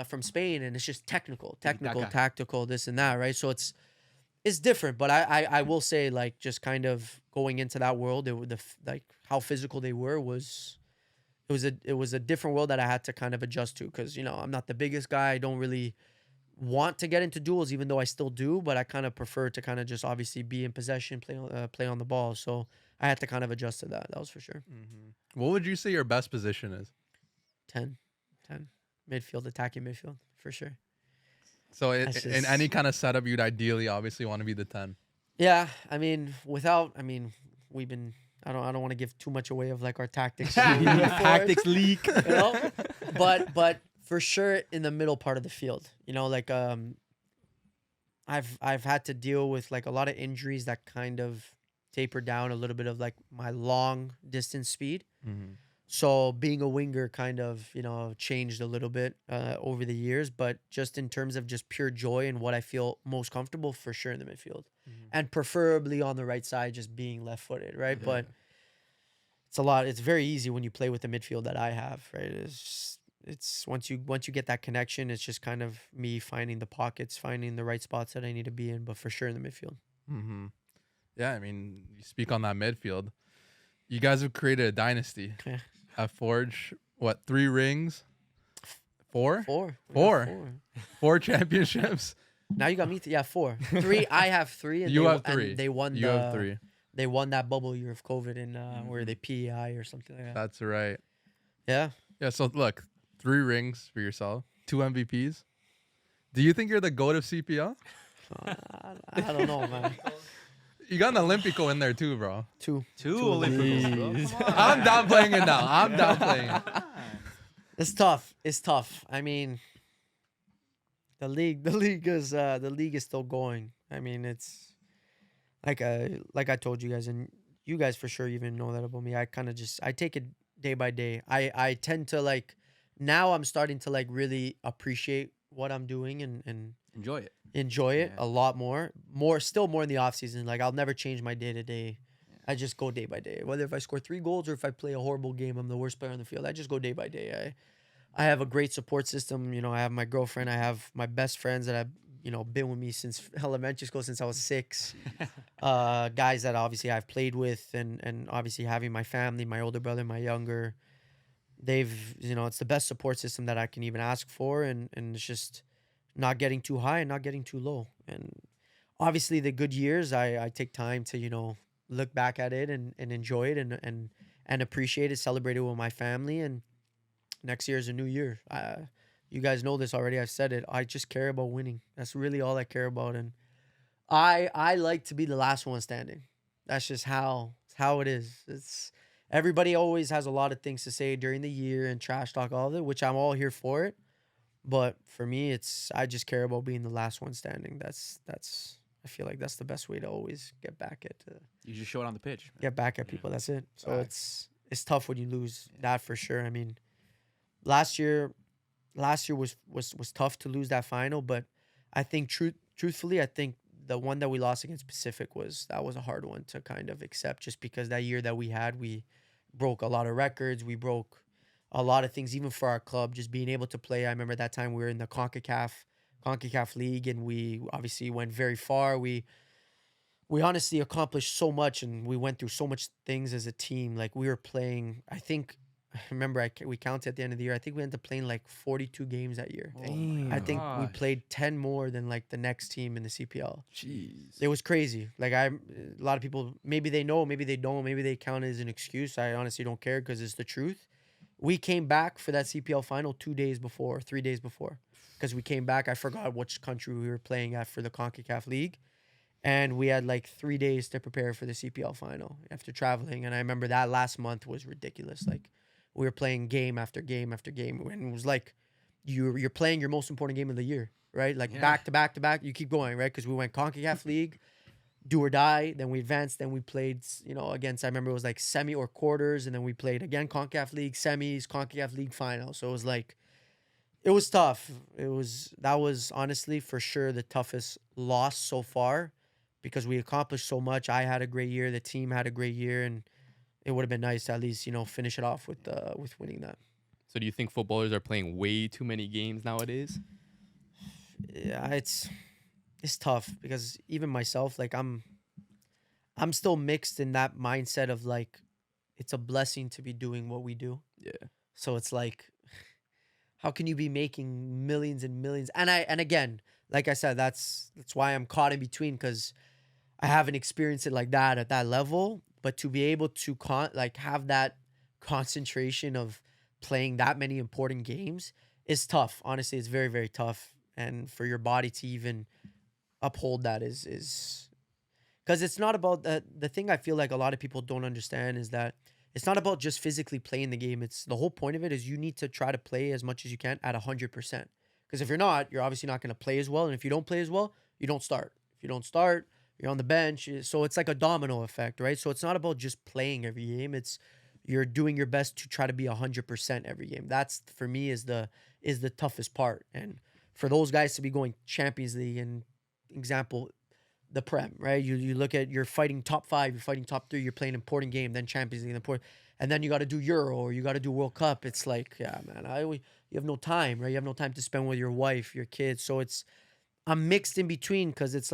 from Spain, and it's just technical, tactical, this and that, right? So it's different, but I will say, like, just kind of going into that world, like how physical they were it was a different world that I had to kind of adjust to, because, you know, I'm not the biggest guy. I don't really want to get into duels, even though I still do, but I kind of prefer to kind of just obviously be in possession, play on the ball. So I had to kind of adjust to that. That was for sure.
Mm-hmm. What would you say your best position is?
10 midfield, attacking midfield, for sure.
So in any kind of setup, you'd ideally obviously want to be the 10.
Yeah, I mean, we've been. I don't want to give too much away of like our tactics.
Tactics leak,
you know? But for sure in the middle part of the field, you know, like I've had to deal with like a lot of injuries that kind of tapered down a little bit of like my long distance speed. Mm-hmm. So being a winger kind of, you know, changed a little bit over the years, but just in terms of just pure joy and what I feel most comfortable, for sure in the midfield, and preferably on the right side, just being left-footed, right? Yeah. But it's very easy when you play with the midfield that I have, right? It's once you get that connection, it's just kind of me finding the pockets, finding the right spots that I need to be in, but for sure in the midfield.
Mm-hmm. Yeah, I mean, you speak on that midfield. You guys have created a dynasty.
Yeah.
At Forge, what, 3 rings? 4?
4.
4 championships.
Now you got me. Yeah, 4. 3. I have 3. And
You
they,
have 3.
And they won
You have 3.
They won that bubble year of COVID in where they PEI or something like that.
That's right.
Yeah.
Yeah. So look, 3 rings for yourself, 2 MVPs. Do you think you're the GOAT of CPL?
I don't know, man.
You got an Olympico in there too, bro.
2.
2 Olympics, bro. Come on.
I'm downplaying it now. I'm downplaying it.
It's tough. It's tough. I mean, the league is still going. I mean, it's like I told you guys, and you guys for sure even know that about me. I kind of I take it day by day. I tend to now I'm starting to really appreciate what I'm doing and
enjoy it
a lot more still more in the off season. Like, I'll never change my day to day. I just go day by day. Whether if I score 3 goals or if I play a horrible game, I'm the worst player on the field. I just go day by day. I have a great support system. I have my girlfriend. I have my best friends that have been with me since elementary school, since I was 6. Guys that obviously I've played with, and obviously having my family, my older brother, my younger. It's the best support system that I can even ask for, and it's just not getting too high and not getting too low. And obviously the good years, I take time to, look back at it and enjoy it and appreciate it, celebrate it with my family. And next year is a new year. You guys know this already. I've said it. I just care about winning. That's really all I care about. And I like to be the last one standing. That's just how it is. Everybody always has a lot of things to say during the year and trash talk, all of it, which I'm all here for it. But for me, I just care about being the last one standing. I feel like that's the best way to always get back at.
You just show it on the pitch. Man.
Get back at people. That's it. So it's tough when you lose that for sure. I mean, last year was tough to lose that final, but I think truthfully, I think the one that we lost against Pacific was a hard one to kind of accept, just because that year that we broke a lot of records. We broke a lot of things, even for our club, just being able to play. I remember that time we were in the CONCACAF League, and we obviously went very far. We honestly accomplished so much, and we went through so much things as a team. Like, we were playing, I remember we counted at the end of the year. I think we ended up playing 42 games that year. I think we played 10 more than the next team in the CPL.
Jeez.
It was crazy. A lot of people, maybe they know, maybe they don't, maybe they count it as an excuse. I honestly don't care, because it's the truth. We came back for that CPL final 3 days before, because we came back. I forgot which country we were playing at for the CONCACAF League. And we had 3 days to prepare for the CPL final after traveling. And I remember that last month was ridiculous. We were playing game after game after game. And it was you're playing your most important game of the year, right? Back to back to back. You keep going, right? Because we went CONCACAF League, do or die. Then we advanced. Then we played, against, I remember it was semi or quarters. And then we played again CONCACAF League semis, CONCACAF League final. So it was it was tough. That was honestly for sure the toughest loss so far, because we accomplished so much. I had a great year. The team had a great year, and it would have been nice to at least, finish it off with winning that.
So do you think footballers are playing way too many games nowadays?
Yeah, it's tough, because even myself, I'm still mixed in that mindset of it's a blessing to be doing what we do.
Yeah.
So it's how can you be making millions and millions? And again, like I said, that's why I'm caught in between, because I haven't experienced it like that at that level. But to be able to have that concentration of playing that many important games is tough. Honestly, it's very, very tough. And for your body to even uphold that is because it's not about the thing I feel like a lot of people don't understand is that it's not about just physically playing the game. It's the whole point of it is you need to try to play as much as you can at 100%. Because if you're not, you're obviously not going to play as well. And if you don't play as well, you don't start. If you don't start, you're on the bench. So it's like a domino effect, right? So it's not about just playing every game. It's you're doing your best to try to be 100% every game. That's, for me, is the toughest part. And for those guys to be going Champions League, and example, the Prem, right? You look at, you're fighting top 5, you're fighting top 3, you're playing an important game, then Champions League, and then you got to do Euro, or you got to do World Cup. It's yeah, man, you have no time, right? You have no time to spend with your wife, your kids. So I'm mixed in between, because it's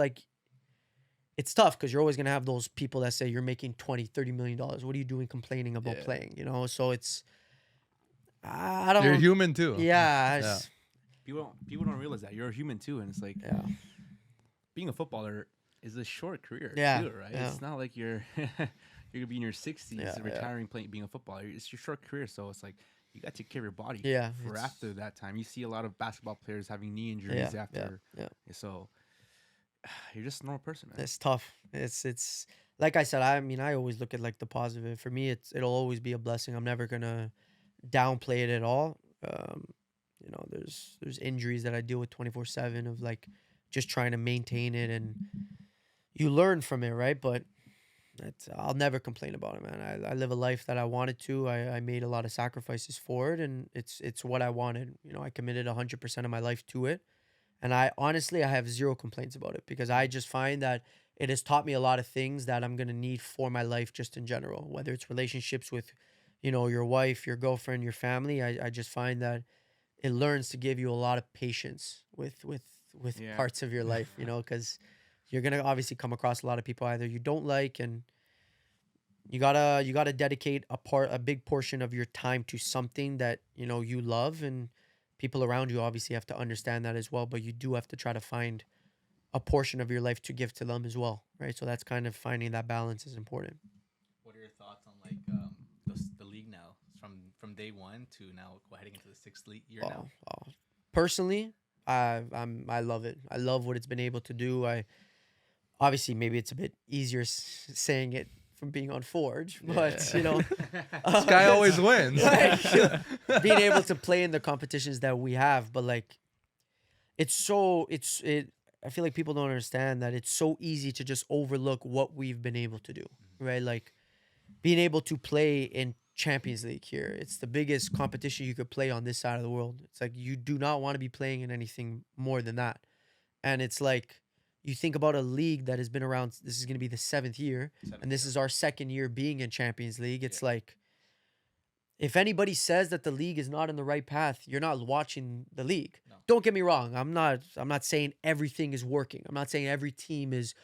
it's tough, because you're always going to have those people that say you're making $20, $30 million. What are you doing complaining about playing? So I don't.
You're human too.
Yeah.
People don't realize that you're a human too, and it's being a footballer is a short career too, right?
Yeah.
It's not like you're you're gonna be in your 60s retiring playing being a footballer. It's your short career, so it's like you got to take care of your body for after that time. You see a lot of basketball players having knee injuries after. So you're just a normal person, man.
It's tough. It's like I said, I mean, I always look at like the positive. For me, it'll always be a blessing. I'm never gonna downplay it at all. You know, there's injuries that I deal with 24/7 of like just trying to maintain it, and you learn from it, right? But I'll never complain about it, man. I live a life that I wanted to. I made a lot of sacrifices for it, and it's what I wanted. You know, I committed 100% of my life to it. And I honestly, I have zero complaints about it because I just find that it has taught me a lot of things that I'm going to need for my life just in general, whether it's relationships with, you know, your wife, your girlfriend, your family. I just find that it learns to give you a lot of patience with parts of your life, you know, because you're going to obviously come across a lot of people either you don't like, and you gotta dedicate a big portion of your time to something that, you know, you love, and people around you obviously have to understand that as well, but you do have to try to find a portion of your life to give to them as well, right? So that's kind of finding that balance is important.
What are your thoughts on like the league now from day one to now heading into the sixth year now?
Personally, I love it. I love what it's been able to do. Obviously maybe it's a bit easier saying it from being on Forge, but you know,
this guy always wins.
Like, being able to play in the competitions that we have, but like, I feel like people don't understand that it's so easy to just overlook what we've been able to do, right? Like being able to play in Champions League here, it's the biggest competition you could play on this side of the world. It's like you do not want to be playing in anything more than that, and it's like. You think about a league that has been around, this is going to be the 7th year, and this is our 2nd year being in Champions League. It's like, if anybody says that the league is not in the right path, you're not watching the league. No. Don't get me wrong. I'm not saying everything is working. I'm not saying every team is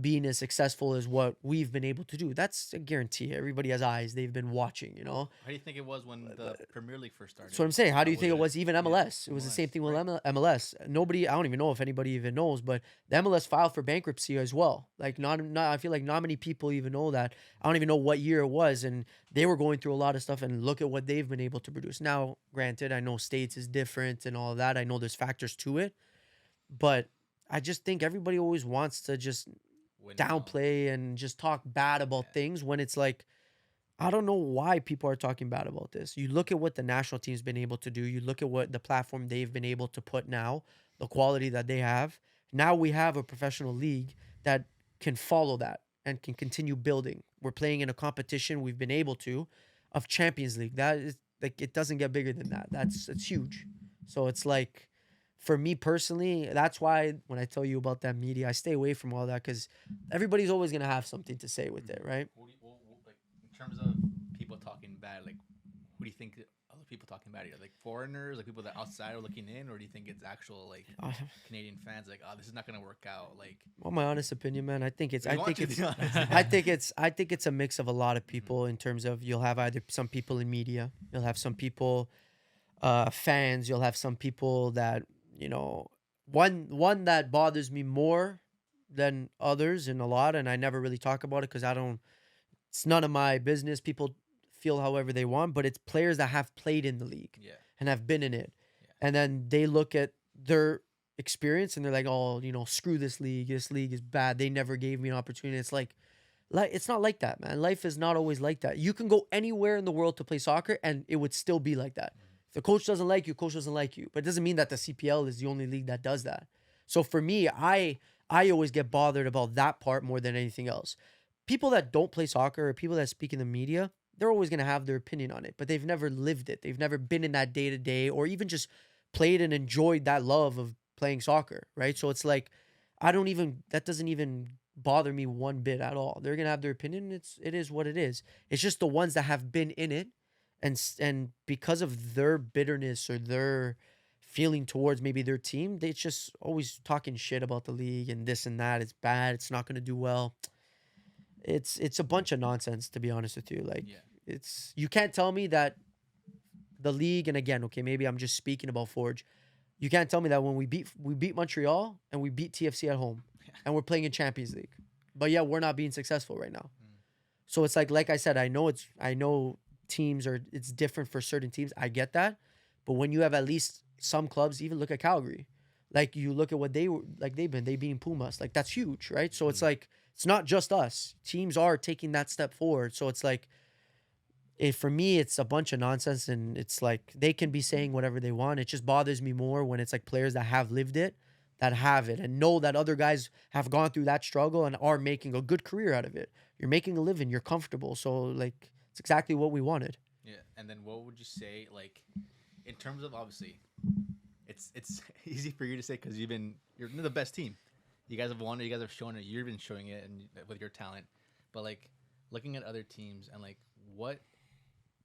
being as successful as what we've been able to do. That's a guarantee. Everybody has eyes. They've been watching, you know.
How do you think it was when the Premier League first started?
That's what I'm saying. How do you think it was even MLS? It was the same thing with MLS. I don't even know if anybody even knows, but the MLS filed for bankruptcy as well. Like not I feel like not many people even know that. I don't even know what year it was, and they were going through a lot of stuff, and look at what they've been able to produce. Now, granted, I know states is different and all of that. I know there's factors to it, but I just think everybody always wants to just downplay and just talk bad about things when it's like, I don't know why people are talking bad about this. You look at what the national team's been able to do. You look at what the platform they've been able to put now, the quality that they have. Now we have a professional league that can follow that and can continue building. We're playing in a competition we've been able to of Champions League. That is like, it doesn't get bigger than that. It's huge. So it's like, for me personally, that's why when I tell you about that media, I stay away from all that because everybody's always going to have something to say with it, right?
Like, in terms of people talking bad, like, who do you think other people talking bad here? Like foreigners, like people that outside are looking in, or do you think it's actual like Canadian fans like, oh, this is not going to work out? Like,
well, my honest opinion, man, I think it's a mix of a lot of people in terms of you'll have either some people in media, you'll have some people, fans, you'll have some people that, you know, one that bothers me more than others and a lot, and I never really talk about it because it's none of my business. People feel however they want, but it's players that have played in the league and have been in it. Yeah. And then they look at their experience and they're like, oh, you know, screw this league. This league is bad. They never gave me an opportunity. It's like it's not like that, man. Life is not always like that. You can go anywhere in the world to play soccer and it would still be like that. If the coach doesn't like you, coach doesn't like you. But it doesn't mean that the CPL is the only league that does that. So for me, I always get bothered about that part more than anything else. People that don't play soccer or people that speak in the media, they're always going to have their opinion on it, but they've never lived it. They've never been in that day-to-day or even just played and enjoyed that love of playing soccer, right? So it's like, that doesn't even bother me one bit at all. They're going to have their opinion. It is what it is. It's just the ones that have been in it and because of their bitterness or their feeling towards maybe their team, they just always talking shit about the league and this and that. It's bad. It's not going to do well. It's a bunch of nonsense, to be honest with you. Like, you can't tell me that the league, and again, okay, maybe I'm just speaking about Forge. You can't tell me that when we beat Montreal and we beat TFC at home, and we're playing in Champions League, but yeah, we're not being successful right now. So it's like I said, I know teams are, it's different for certain teams. I get that, but when you have at least some clubs, even look at Calgary, like you look at what they were, like they being Pumas, like that's huge, right? So it's like it's not just us. Teams are taking that step forward. So it's like, for me, it's a bunch of nonsense, and it's like they can be saying whatever they want. It just bothers me more when it's like players that have lived it, that have it, and know that other guys have gone through that struggle and are making a good career out of it. You're making a living, you're comfortable. So like it's exactly what we wanted.
Yeah, and then what would you say, like, in terms of, obviously, it's easy for you to say because you're the best team. You guys have won it. You guys have shown it. You've been showing it, and with your talent. But like looking at other teams and like what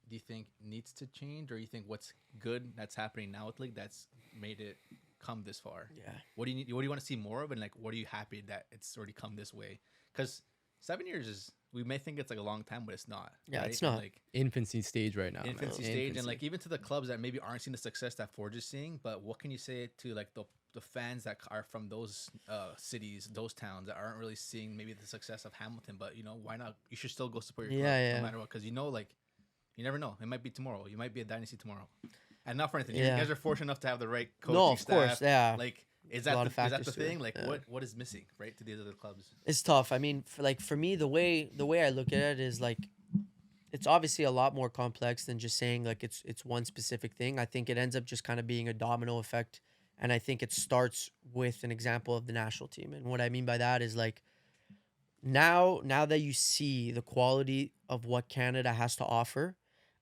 do you think needs to change, or you think what's good that's happening now with league that's made it come this far?
Yeah.
What do you need? What do you want to see more of, and like what are you happy that it's already come this way? Because 7 years is, we may think it's like a long time, but it's not.
Yeah,
right?
it's not.
And like
Infancy stage right now.
infancy stage, and like even to the clubs that maybe aren't seeing the success that Forge is seeing, but what can you say to like the fans that are from those cities, those towns that aren't really seeing maybe the success of Hamilton, but you know, why not? You should still go support your club no matter what, because you know, like you never know, it might be tomorrow, you might be a dynasty tomorrow, and not for anything. You guys are fortunate enough to have the right coaching staff.
Course, yeah.
Like is that the thing? Like
yeah.
what is missing, right, to these other clubs?
It's tough. I mean, for me, the way I look at it is like, it's obviously a lot more complex than just saying like it's one specific thing. I think it ends up just kind of being a domino effect, and I think it starts with an example of the national team. And what I mean by that is like, now that you see the quality of what Canada has to offer,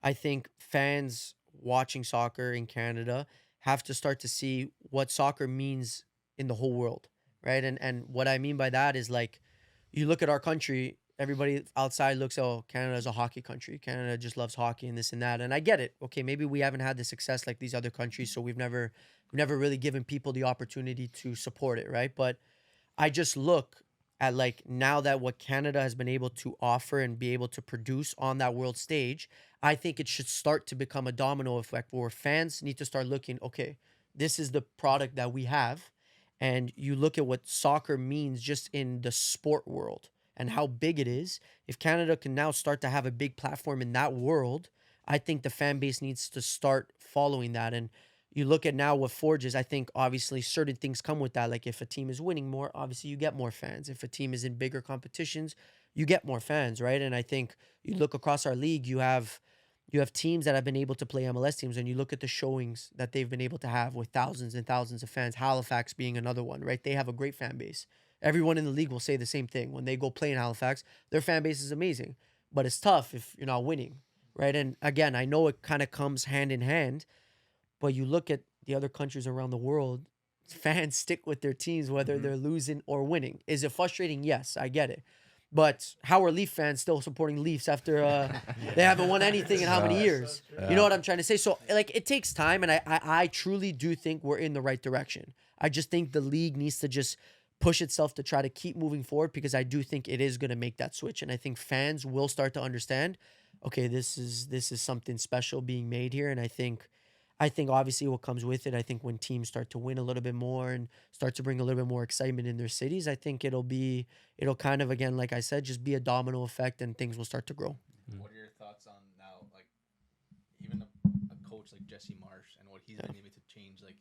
I think fans watching soccer in Canada have to start to see what soccer means in the whole world, right? And what I mean by that is like, you look at our country, everybody outside looks, oh, Canada is a hockey country. Canada just loves hockey and this and that. And I get it. Okay, maybe we haven't had the success like these other countries, so we've never really given people the opportunity to support it, right? But I just look at like, now that what Canada has been able to offer and be able to produce on that world stage, I think it should start to become a domino effect where fans need to start looking, okay, this is the product that we have. And you look at what soccer means just in the sport world and how big it is. If Canada can now start to have a big platform in that world, I think the fan base needs to start following that. And you look at now what Forge is, I think obviously certain things come with that. Like if a team is winning more, obviously you get more fans. If a team is in bigger competitions, you get more fans, right? And I think you look across our league, you have teams that have been able to play MLS teams, and you look at the showings that they've been able to have with thousands and thousands of fans, Halifax being another one, right? They have a great fan base. Everyone in the league will say the same thing. When they go play in Halifax, their fan base is amazing, but it's tough if you're not winning, right? And again, I know it kind of comes hand in hand, but you look at the other countries around the world, fans stick with their teams whether they're losing or winning. Is it frustrating? Yes, I get it. But how are Leaf fans still supporting Leafs after they haven't won anything in how many years? You know what I'm trying to say? So like, it takes time, and I truly do think we're in the right direction. I just think the league needs to just push itself to try to keep moving forward, because I do think it is going to make that switch, and I think fans will start to understand, okay, this is something special being made here. And I think obviously what comes with it, I think when teams start to win a little bit more and start to bring a little bit more excitement in their cities, I think it'll kind of, again, like I said, just be a domino effect, and things will start to grow.
What are your thoughts on now, like even a coach like Jesse Marsh and what he's been able to change, like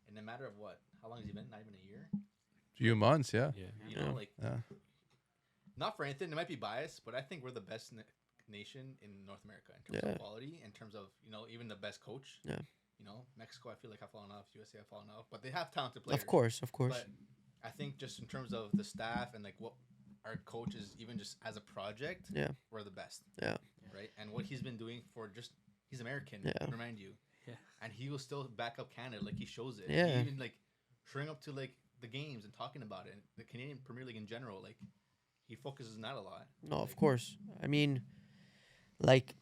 in a matter of what? How long has he been? Not even a year.
Few months, yeah.
You know, like not for anything, it might be biased, but I think we're the best nation in North America in terms of quality, in terms of, you know, even the best coach.
Yeah.
You know, Mexico, I feel like have fallen off. USA have fallen off, but they have talented players.
Of course.
But I think just in terms of the staff and like what our coaches, even just as a project, we're the best.
Yeah.
Right. And what he's been doing for he's American.
Yeah.
To remind you. Yeah. And he will still back up Canada, like he shows it.
Yeah.
He even like showing up to like the games and talking about it. And the Canadian Premier League in general, like he focuses on that a lot.
No, of course. I mean, like,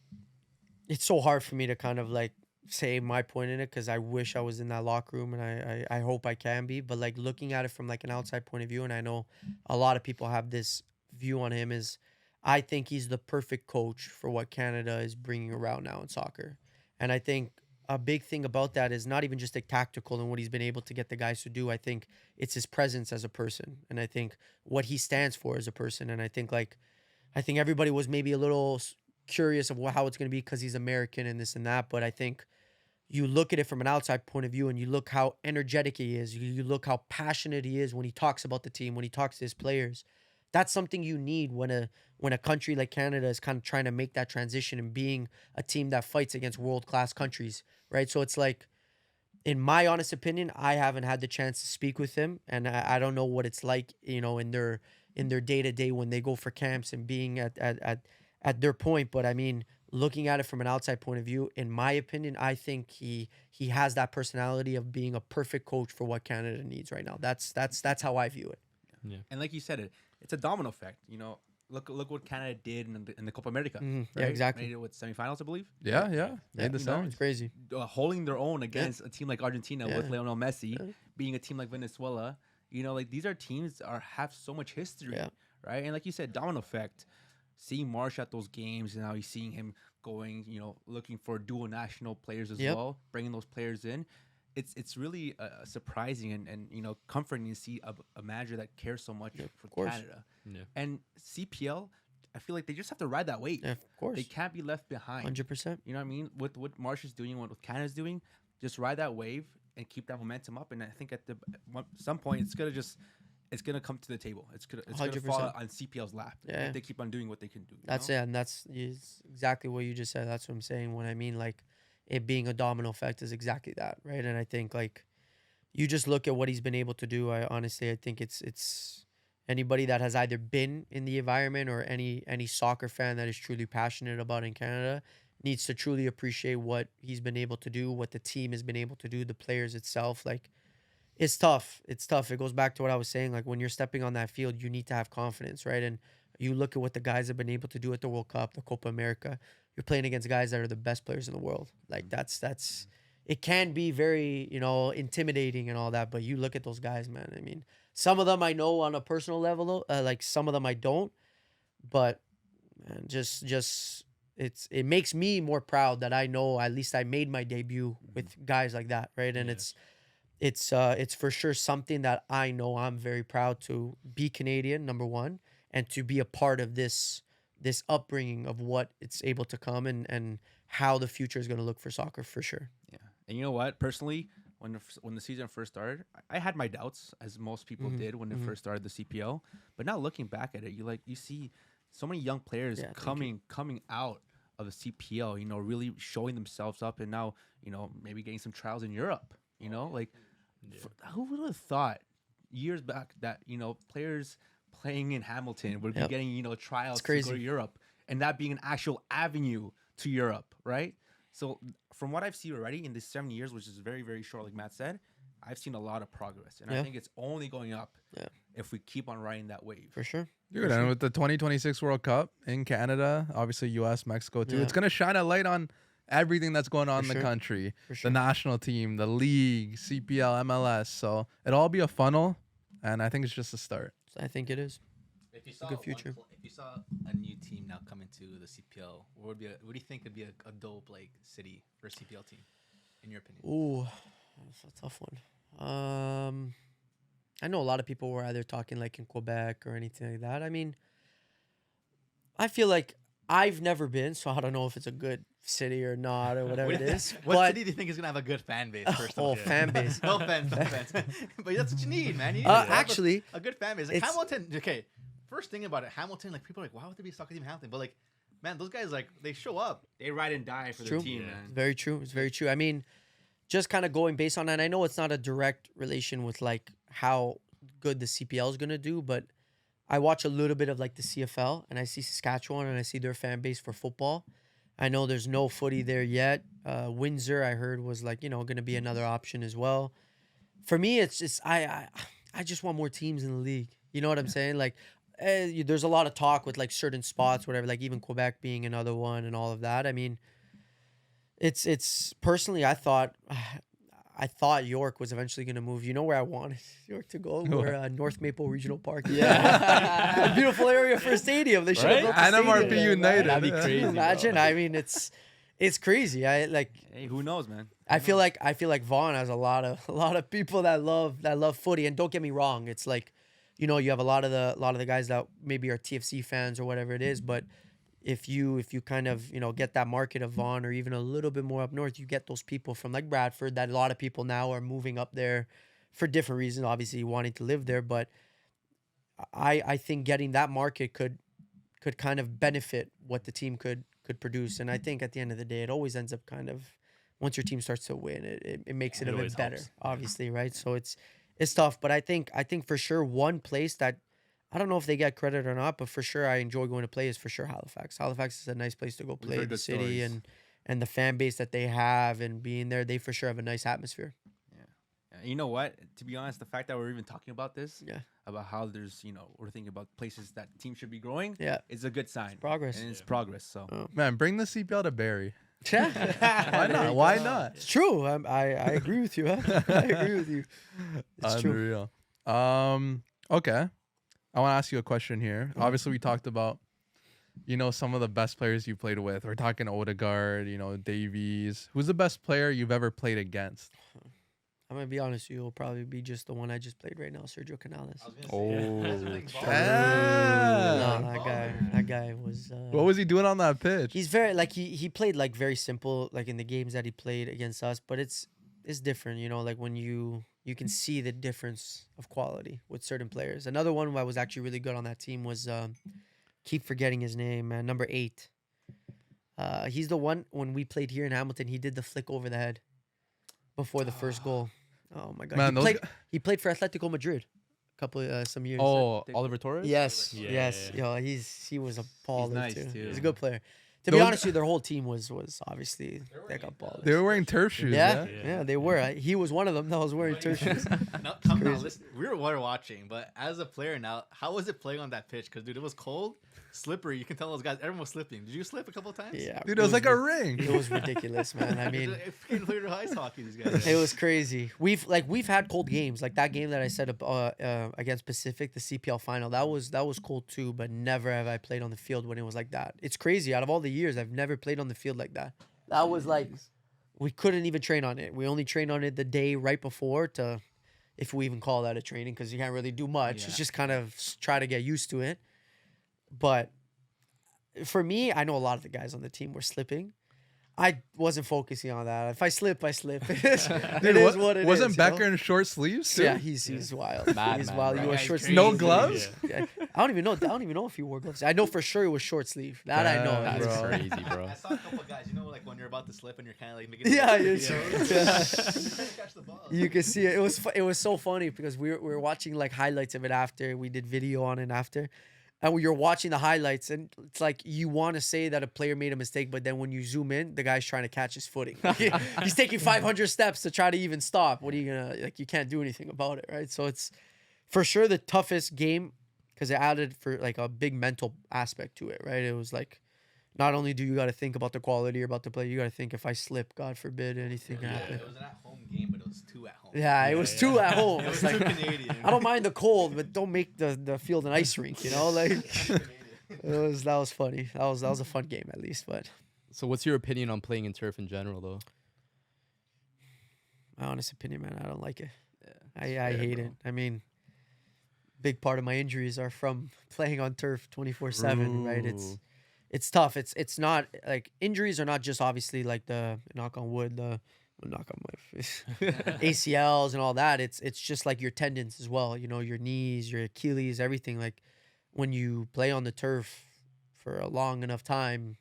it's so hard for me to kind of like say my point in it, because I wish I was in that locker room, and I hope I can be. But like, looking at it from like an outside point of view, and I know a lot of people have this view on him, is I think he's the perfect coach for what Canada is bringing around now in soccer. And I think a big thing about that is not even just the tactical and what he's been able to get the guys to do. I think it's his presence as a person, and I think what he stands for as a person. And I think everybody was maybe a little curious of how it's going to be because he's American and this and that. But I think you look at it from an outside point of view and you look how energetic he is. You look how passionate he is when he talks about the team, when he talks to his players. That's something you need when a country like Canada is kind of trying to make that transition and being a team that fights against world-class countries, right? So it's like, in my honest opinion, I haven't had the chance to speak with him, and I don't know what it's like, in their day-to-day when they go for camps and being at their point. But I mean, looking at it from an outside point of view, in my opinion, I think he has that personality of being a perfect coach for what Canada needs right now. That's how I view it.
Yeah.
And like you said, it's a domino effect. Look what Canada did in the Copa America.
Mm-hmm.
Right?
Yeah, exactly.
Made it with semifinals, I believe.
Yeah. Made the
It's crazy.
Holding their own against a team like Argentina with Lionel Messi, being a team like Venezuela. These are teams that have so much history, right? And like you said, domino effect. Seeing Marsh at those games, and now he's seeing him going, looking for dual national players as well, bringing those players in. It's really surprising and comforting to see a manager that cares so much for Canada.
Yeah.
And CPL, I feel like they just have to ride that wave.
Yeah, of course.
They can't be left behind.
100%.
You know what I mean? With what Marsh is doing, what Canada's doing, just ride that wave and keep that momentum up. And I think at some point, it's gonna come to the table. It's gonna fall on CPL's lap if they keep on doing what they can do.
That's it, and that's exactly what you just said. That's what I'm saying when I mean like it being a domino effect is exactly that, right? And I think like you just look at what he's been able to do. I think it's anybody that has either been in the environment or any soccer fan that is truly passionate about in Canada needs to truly appreciate what he's been able to do, what the team has been able to do, the players itself. Like, it's tough. It goes back to what I was saying. Like, when you're stepping on that field, you need to have confidence, right? And you look at what the guys have been able to do at the World Cup, the Copa America. You're playing against guys that are the best players in the world. Like, that's it can be very, intimidating and all that. But you look at those guys, man. I mean, some of them I know on a personal level, like some of them I don't. But man, it makes me more proud that I know at least I made my debut with guys like that, right? And it's for sure something that I know I'm very proud to be Canadian, number one, and to be a part of this upbringing of what it's able to come and how the future is going to look for soccer, for sure.
Yeah. And you know what? Personally, when the season first started, I had my doubts, as most people did when it first started the CPL. But now looking back at it, you see so many young players coming out of the CPL, really showing themselves up, and now, maybe getting some trials in Europe, who would have thought years back that, players playing in Hamilton would be getting, trials to go to Europe, and that being an actual avenue to Europe, right? So from what I've seen already in these 7 years, which is very, very short, like Matt said, I've seen a lot of progress, and I think it's only going up if we keep on riding that wave.
For sure.
Dude, and with the 2026 World Cup in Canada, obviously U.S., Mexico too, it's going to shine a light on everything that's going on in the country, the national team, the league, CPL, MLS. So it'll all be a funnel, and I think it's just a start.
I think it is.
If you saw
good future.
If you saw a new team now come into the CPL, what do you think would be a dope city for a CPL team, in your opinion?
Ooh, that's a tough one. I know a lot of people were either talking in Quebec or anything like that. I mean, I feel like I've never been, so I don't know if it's a good city or not or whatever it is.
What city do you think is gonna have a good fan base? First of
fan base.
No fans. But that's what you need, man. You need
actually,
a good fan base. Hamilton. Okay, first thing about it, Hamilton. People are like, why would there be a soccer team in Hamilton? But man, those guys they show up.
They ride and die for the team, man.
It's very true. It's very true. I mean, just kind of going based on that, I know it's not a direct relation with how good the CPL is gonna do, but I watch a little bit of the CFL, and I see Saskatchewan, and I see their fan base for football. I know there's no footy there yet. Windsor, I heard, was going to be another option as well. For me, it's just I just want more teams in the league. You know what I'm saying? There's a lot of talk with certain spots, whatever. Even Quebec being another one and all of that. I mean, it's personally, I thought York was eventually going to move. You know where I wanted York to go? Where North Maple Regional Park. Yeah. A beautiful area for a stadium. They should have built a stadium.
NMRP United.
That'd be crazy.
Imagine. Bro. I mean, it's crazy.
Hey, who knows, man?
I feel like Vaughan has a lot of people that love footy, and don't get me wrong, it's like, you have a lot of the guys that maybe are TFC fans or whatever it is, but if you kind of get that market of Vaughan or even a little bit more up north, you get those people from like Bradford that a lot of people now are moving up there for different reasons, obviously wanting to live there, but I think getting that market could kind of benefit what the team could produce, and I think at the end of the day, it always ends up kind of, once your team starts to win, it makes it a bit better, obviously, right? So it's tough, but I think for sure one place that I don't know if they get credit or not, but for sure I enjoy going to play is for sure Halifax. Halifax is a nice place to go play. The city and the fan base that they have and being there, they for sure have a nice atmosphere.
Yeah. You know what? To be honest, the fact that we're even talking about this,
yeah,
about how there's, we're thinking about places that teams should be growing,
yeah,
is a good sign.
It's progress.
And it's progress. So,
man, bring the CPL to Barrie.
Why
not? Why not?
It's true. I agree with you. Huh? I agree with you. It's
Unreal. True. Okay. I want to ask you a question here. Obviously, we talked about, some of the best players you played with. We're talking Odegaard, Davies. Who's the best player you've ever played against?
I'm going to be honest with you. It'll probably be just the one I just played right now, Sergio Canales.
Oh.
That guy was...
what was he doing on that pitch?
He's very, he played, very simple, in the games that he played against us. But it's different, when you can see the difference of quality with certain players. Another one who I was actually really good on that team was, keep forgetting his name, number 8. He's the one, when we played here in Hamilton, he did the flick over the head before the first goal. Oh my God!
Man,
he played for Atletico Madrid, some years.
Oh, Oliver Torres.
Yes. He was a baller.
He's nice
too.
too.
He's a good player. To be honest with you, their whole team was obviously they got ballers.
They were wearing turf shoes.
Yeah, they were. He was one of them that was wearing turf shoes.
No, come now, listen. We were watching, but as a player now, how was it playing on that pitch? Because dude, it was cold, slippery. You can tell those guys. Everyone was slipping. Did you slip a couple of times?
Yeah,
dude, it was like a ring.
It was ridiculous, man. I mean,
it's ice hockey. These guys.
It was crazy. We've had cold games, like that game that I said against Pacific, the CPL final. That was cold too, but never have I played on the field when it was like that. It's crazy. Out of all the years, I've never played on the field like that. That was like, we couldn't even train on it. We only trained on it the day right before if we even call that a training, because you can't really do much.
Yeah.
It's just kind of try to get used to it. But for me, I know a lot of the guys on the team were slipping. I wasn't focusing on that. If I slip, I slip. It is what it is.
Wasn't Becker in short sleeves too?
Yeah, he's wild. He's wild.
Bro.
He wore short sleeves.
No gloves?
Yeah. I don't even know if he wore gloves. I know for sure it was short sleeve. That I know.
That's
Bro.
crazy, bro.
I saw a couple of guys, like when you're about to slip and you're kind of like making.
Yeah,
you're
catch the ball. You can see it. It was so funny because we were watching highlights of it after. We did video on it after. And you're watching the highlights, and it's like you want to say that a player made a mistake, but then when you zoom in, the guy's trying to catch his footing. He's taking 500 steps to try to even stop. What are you gonna you can't do anything about it, right? So it's for sure the toughest game because it added for a big mental aspect to it, right? It was not only do you got to think about the quality you're about to play, you got to think if I slip, God forbid, anything can happen.
It was an at-home game, but it was 2 at home.
Yeah, it was 2 at home.
It was
It's
2 Canadian.
I don't mind the cold, but don't make the field an ice rink, That was funny. That was a fun game at least, but
So what's your opinion on playing in turf in general, though?
my honest opinion, man, I don't like it. I hate it. I mean, big part of my injuries are from playing on turf 24/7, right? It's tough. It's not injuries are not just obviously the knock on wood, knock on my face, ACLs and all that. It's just your tendons as well. Your knees, your Achilles, everything. When you play on the turf for a long enough time,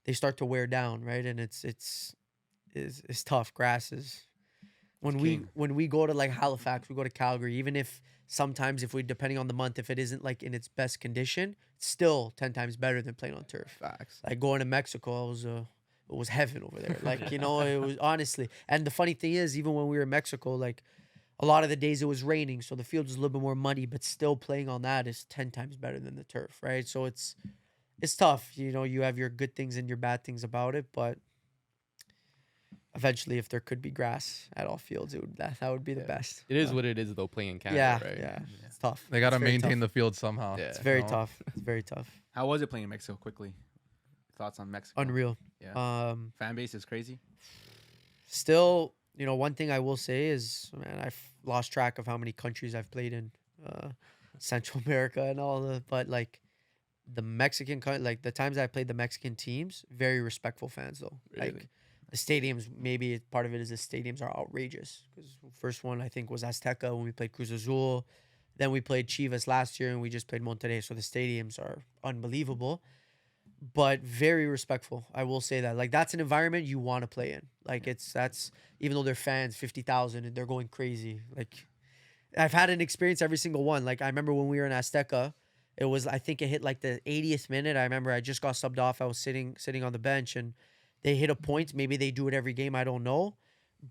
they start to wear down, right? And it's tough. Grass is when we go to Halifax, we go to Calgary. Even if sometimes if we depending on the month, if it isn't in its best condition, it's still 10 times better than playing on turf.
Facts.
Going to Mexico, it was heaven over there. It was honestly. And the funny thing is, even when we were in Mexico, a lot of the days it was raining, so the field was a little bit more muddy, but still playing on that is 10 times better than the turf, right? So it's tough. You have your good things and your bad things about it, but eventually, if there could be grass at all fields, that would be the best.
It is what it is, though, playing in Canada, right?
Yeah, it's tough.
They got to
It's very
maintain
tough.
the field somehow.
Yeah.
It's very tough. It's very tough.
How was it playing in Mexico? Quickly, thoughts on Mexico?
Unreal.
Yeah. Fan base is crazy.
still, one thing I will say is, man, I've lost track of how many countries I've played in, Central America and all but like the Mexican, like the times I played the Mexican teams, very respectful fans though.
Really?
Like the stadiums, maybe part of it is the stadiums are outrageous. Because first one I think was Azteca when we played Cruz Azul, then we played Chivas last year, and we just played Monterrey. So the stadiums are unbelievable, but very respectful. I will say that. Like that's an environment you want to play in. Like that's even though they're fans 50,000 and they're going crazy. Like I've had an experience every single one. Like I remember when we were in Azteca, I think it hit like the 80th minute. I remember I just got subbed off. I was sitting on the bench, and they hit a point. Maybe they do it every game. I don't know.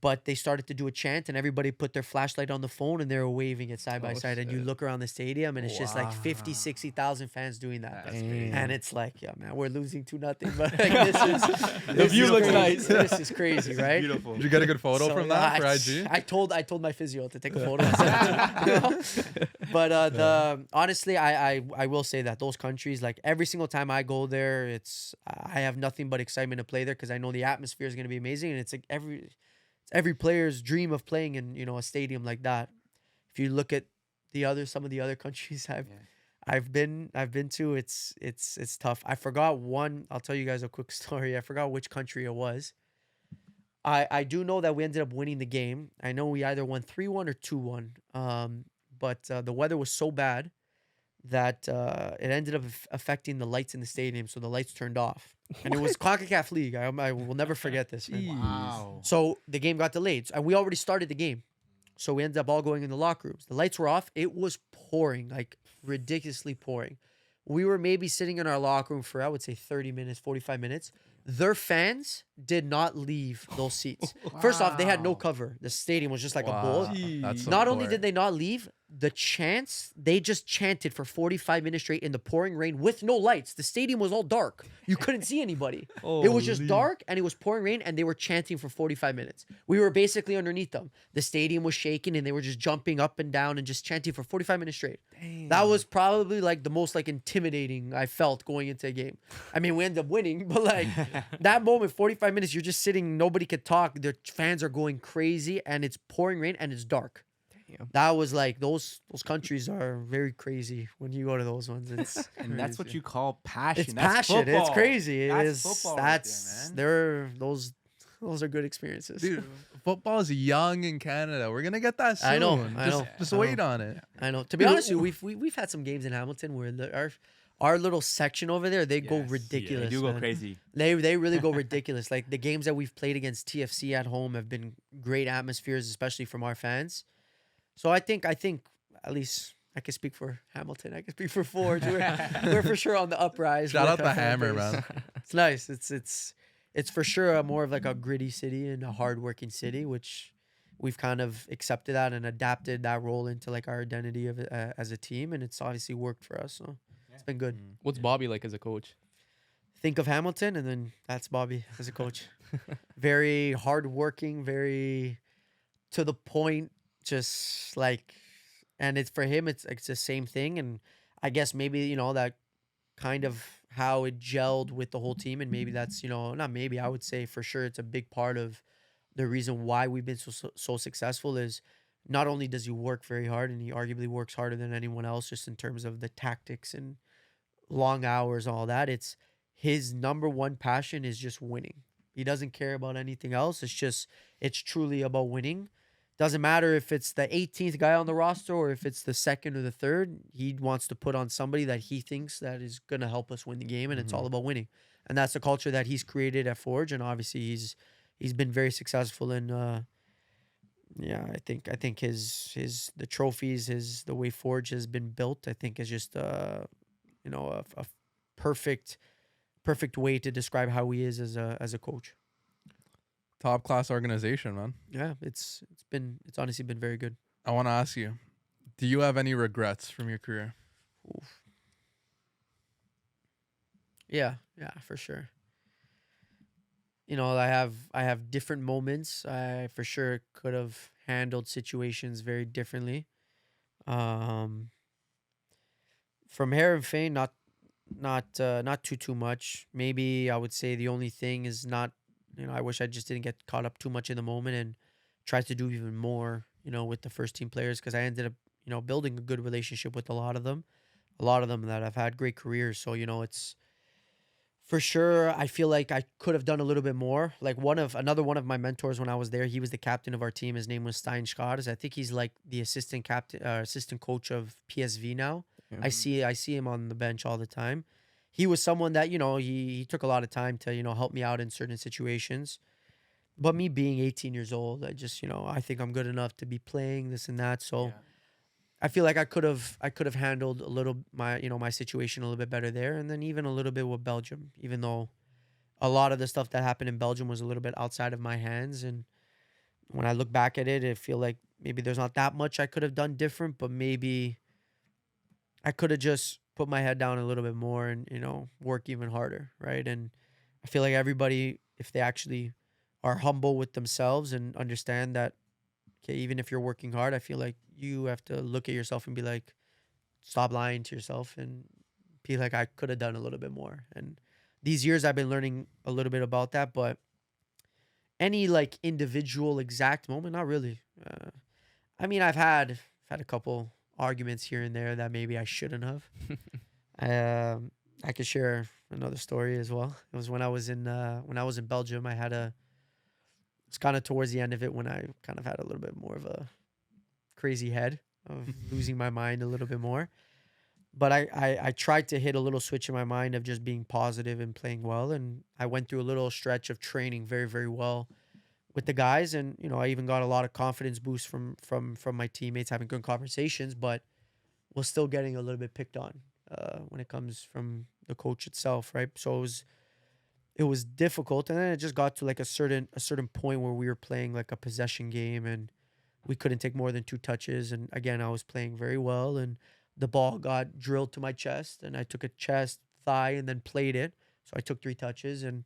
But they started to do a chant, and everybody put their flashlight on the phone, and they were waving it side by side. And you look around the stadium, and it's just like 50, 60,000 fans doing that.
That's crazy.
And it's like, yeah, man, we're losing 2-0. But like,
The view looks nice.
This is crazy, right?
Beautiful.
Did you get a good photo from that for IG?
I told my physio to take a photo. And send it to me, But honestly, I will say that those countries, like every single time I go there, I have nothing but excitement to play there because I know the atmosphere is going to be amazing, and it's like every player's dream of playing in a stadium like that. If you look at some of the other countries I've been to, it's tough. I forgot one. I'll tell you guys a quick story. I forgot which country it was. I do know that we ended up winning the game. I know we either won 3-1 or 2-1. But the weather was so bad that it ended up affecting the lights in the stadium, so the lights turned off. And it was CONCACAF League. I will never forget this. Man.
Wow.
So the game got delayed, and we already started the game. So we ended up all going in the locker rooms. The lights were off. It was pouring, like ridiculously pouring. We were maybe sitting in our locker room for, I would say, 30 minutes, 45 minutes. Their fans did not leave those seats. First off, they had no cover. The stadium was just like a bowl.
That's so
Not only
poor.
did they not leave, the chants, they just chanted for 45 minutes straight in the pouring rain with no lights. The stadium was all dark. You couldn't see anybody. It was just dark, and it was pouring rain, and they were chanting for 45 minutes. We were basically underneath them. The stadium was shaking, and they were just jumping up and down and just chanting for 45 minutes straight. Dang. That was probably like the most like intimidating I felt going into a game. I mean, we ended up winning, but like that moment, 45 minutes, you're just sitting, nobody could talk. Their fans are going crazy, and it's pouring rain, and it's dark. That was like those countries are very crazy when you go to those ones.
And that's what you call passion.
It's
that's
passion.
Football.
It's crazy.
That's football right there, man.
Those are good experiences.
Dude, football is young in Canada. We're gonna get that soon.
I know.
Just wait on it.
I know. To be honest with you, we've had some games in Hamilton where our little section over there, they go ridiculous.
They do go
man.
crazy.
They really go ridiculous. Like the games that we've played against TFC at home have been great atmospheres, especially from our fans. So I think at least I can speak for Hamilton. I can speak for Forge. We're for sure on the uprise.
Shout out
with our
the Hammer,
fan base.
man.
It's nice. It's for sure more of like a gritty city and a hardworking city, which we've kind of accepted that and adapted that role into like our identity of as a team, and it's obviously worked for us. So it's been good.
What's Bobby like as a coach?
Think of Hamilton, and then that's Bobby as a coach. Very hardworking, very to the point. Just like, and it's for him, it's the same thing. And I guess maybe, that kind of how it gelled with the whole team. And maybe that's, not maybe, I would say for sure it's a big part of the reason why we've been so successful is not only does he work very hard, and he arguably works harder than anyone else just in terms of the tactics and long hours and all that. It's his number one passion is just winning. He doesn't care about anything else. It's truly about winning. Doesn't matter if it's the 18th guy on the roster or if it's the second or the third. He wants to put on somebody that he thinks that is going to help us win the game, and it's all about winning. And that's the culture that he's created at Forge, and obviously he's been very successful in I think the trophies, the way Forge has been built, I think is just a perfect way to describe how he is as a coach.
Top class organization, man.
Yeah, it's honestly been very good.
I want to ask you, do you have any regrets from your career?
Oof. Yeah, for sure. I have different moments. I for sure could have handled situations very differently. From Heerenveen, not too much. Maybe I would say the only thing is not I wish I just didn't get caught up too much in the moment and tried to do even more, with the first team players, because I ended up, building a good relationship with a lot of them that have had great careers. So, it's for sure, I feel like I could have done a little bit more. Like another one of my mentors when I was there, he was the captain of our team. His name was Stein Schades. I think he's like the assistant coach of PSV now.
Yeah.
I see him on the bench all the time. He was someone that, he took a lot of time to, help me out in certain situations. But me being 18 years old, I just, I think I'm good enough to be playing this and that. So I feel like I could have handled a little my situation a little bit better there, and then even a little bit with Belgium, even though a lot of the stuff that happened in Belgium was a little bit outside of my hands. And when I look back at it, I feel like maybe there's not that much I could have done different, but maybe I could have just put my head down a little bit more and work even harder, right? And I feel like everybody, if they actually are humble with themselves and understand that, okay, even if you're working hard, I feel like you have to look at yourself and be like, stop lying to yourself and be like, I could have done a little bit more. And these years I've been learning a little bit about that, but any like individual exact moment, not really. I mean, I've had a couple arguments here and there that maybe I shouldn't have. I could share another story as well. It was when I was in Belgium. It's kind of towards the end of it when I kind of had a little bit more of a crazy head of losing my mind a little bit more. But I tried to hit a little switch in my mind of just being positive and playing well. And I went through a little stretch of training very, very well with the guys. And, I even got a lot of confidence boost from my teammates, having good conversations, but was still getting a little bit picked on when it comes from the coach itself, right? So it was difficult. And then it just got to like a certain point where we were playing like a possession game and we couldn't take more than 2 touches. And again, I was playing very well and the ball got drilled to my chest and I took a chest, thigh, and then played it. So I took 3 touches and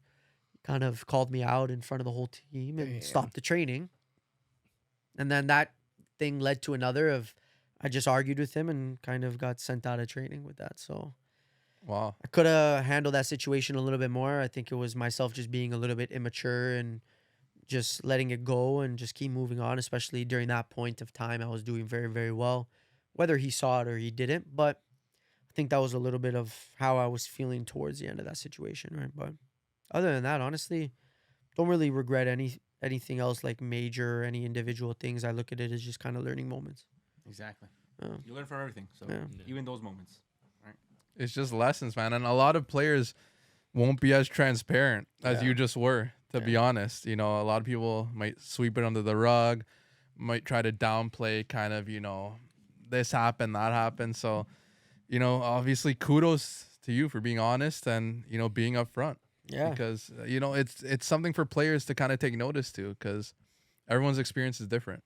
kind of called me out in front of the whole team and stopped the training. And then that thing led to another of I just argued with him and kind of got sent out of training with that. So
Wow.
I could have handled that situation a little bit more. I think it was myself just being a little bit immature and just letting it go and just keep moving on, especially during that point of time. I was doing very, very well, whether he saw it or he didn't. But I think that was a little bit of how I was feeling towards the end of that situation, right? But other than that, honestly, don't really regret anything else like major or any individual things. I look at it as just kind of learning moments.
Exactly.
Yeah.
You learn from everything. So
Yeah.
even those moments.
It's just lessons, man. And a lot of players won't be as transparent as you just were, to be honest. A lot of people might sweep it under the rug, might try to downplay kind of, this happened, that happened. So, obviously kudos to you for being honest and, being upfront.
Yeah.
Because, it's something for players to kind of take notice to because everyone's experience is different.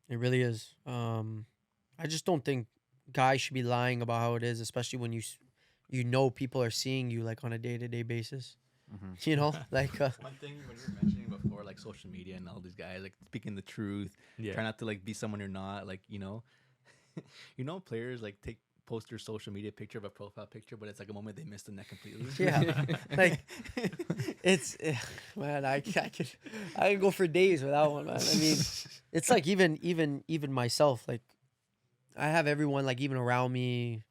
It really is. I just don't think guys should be lying about how it is, especially when you people are seeing you like on a day-to-day basis. Like
one thing when you were mentioning before, like social media and all these guys like speaking the truth, try not to like be someone you're not, like players like post their social media picture of a profile picture, but it's like a moment they missed the net completely.
Yeah, like it's man, I can go for days with that one, man. I mean, it's like even myself, like I have everyone like even around me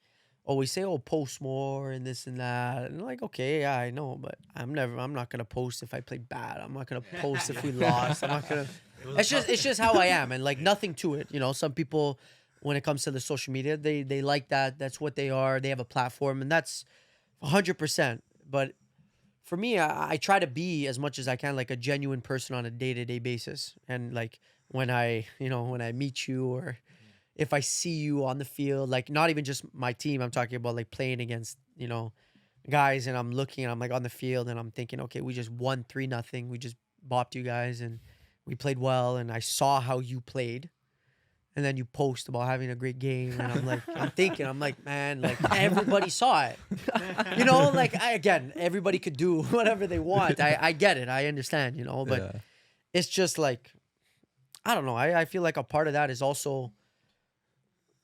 always say, "Oh, post more and this and that," and I'm like, okay, yeah, I know, but I'm not gonna post if I played bad. I'm not gonna post if we lost. I'm not gonna. It's just how I am, and like nothing to it. Some people, when it comes to the social media, they like that. That's what they are. They have a platform, and that's 100%. But for me, I try to be as much as I can like a genuine person on a day-to-day basis, and like when I meet you or if I see you on the field, like not even just my team, I'm talking about like playing against, guys, and I'm looking and I'm like on the field and I'm thinking, okay, we just won 3-0. We just bopped you guys and we played well and I saw how you played. And then you post about having a great game and I'm like, man, like everybody saw it. Everybody could do whatever they want. I get it. I understand, but it's just like, I don't know. I feel like a part of that is also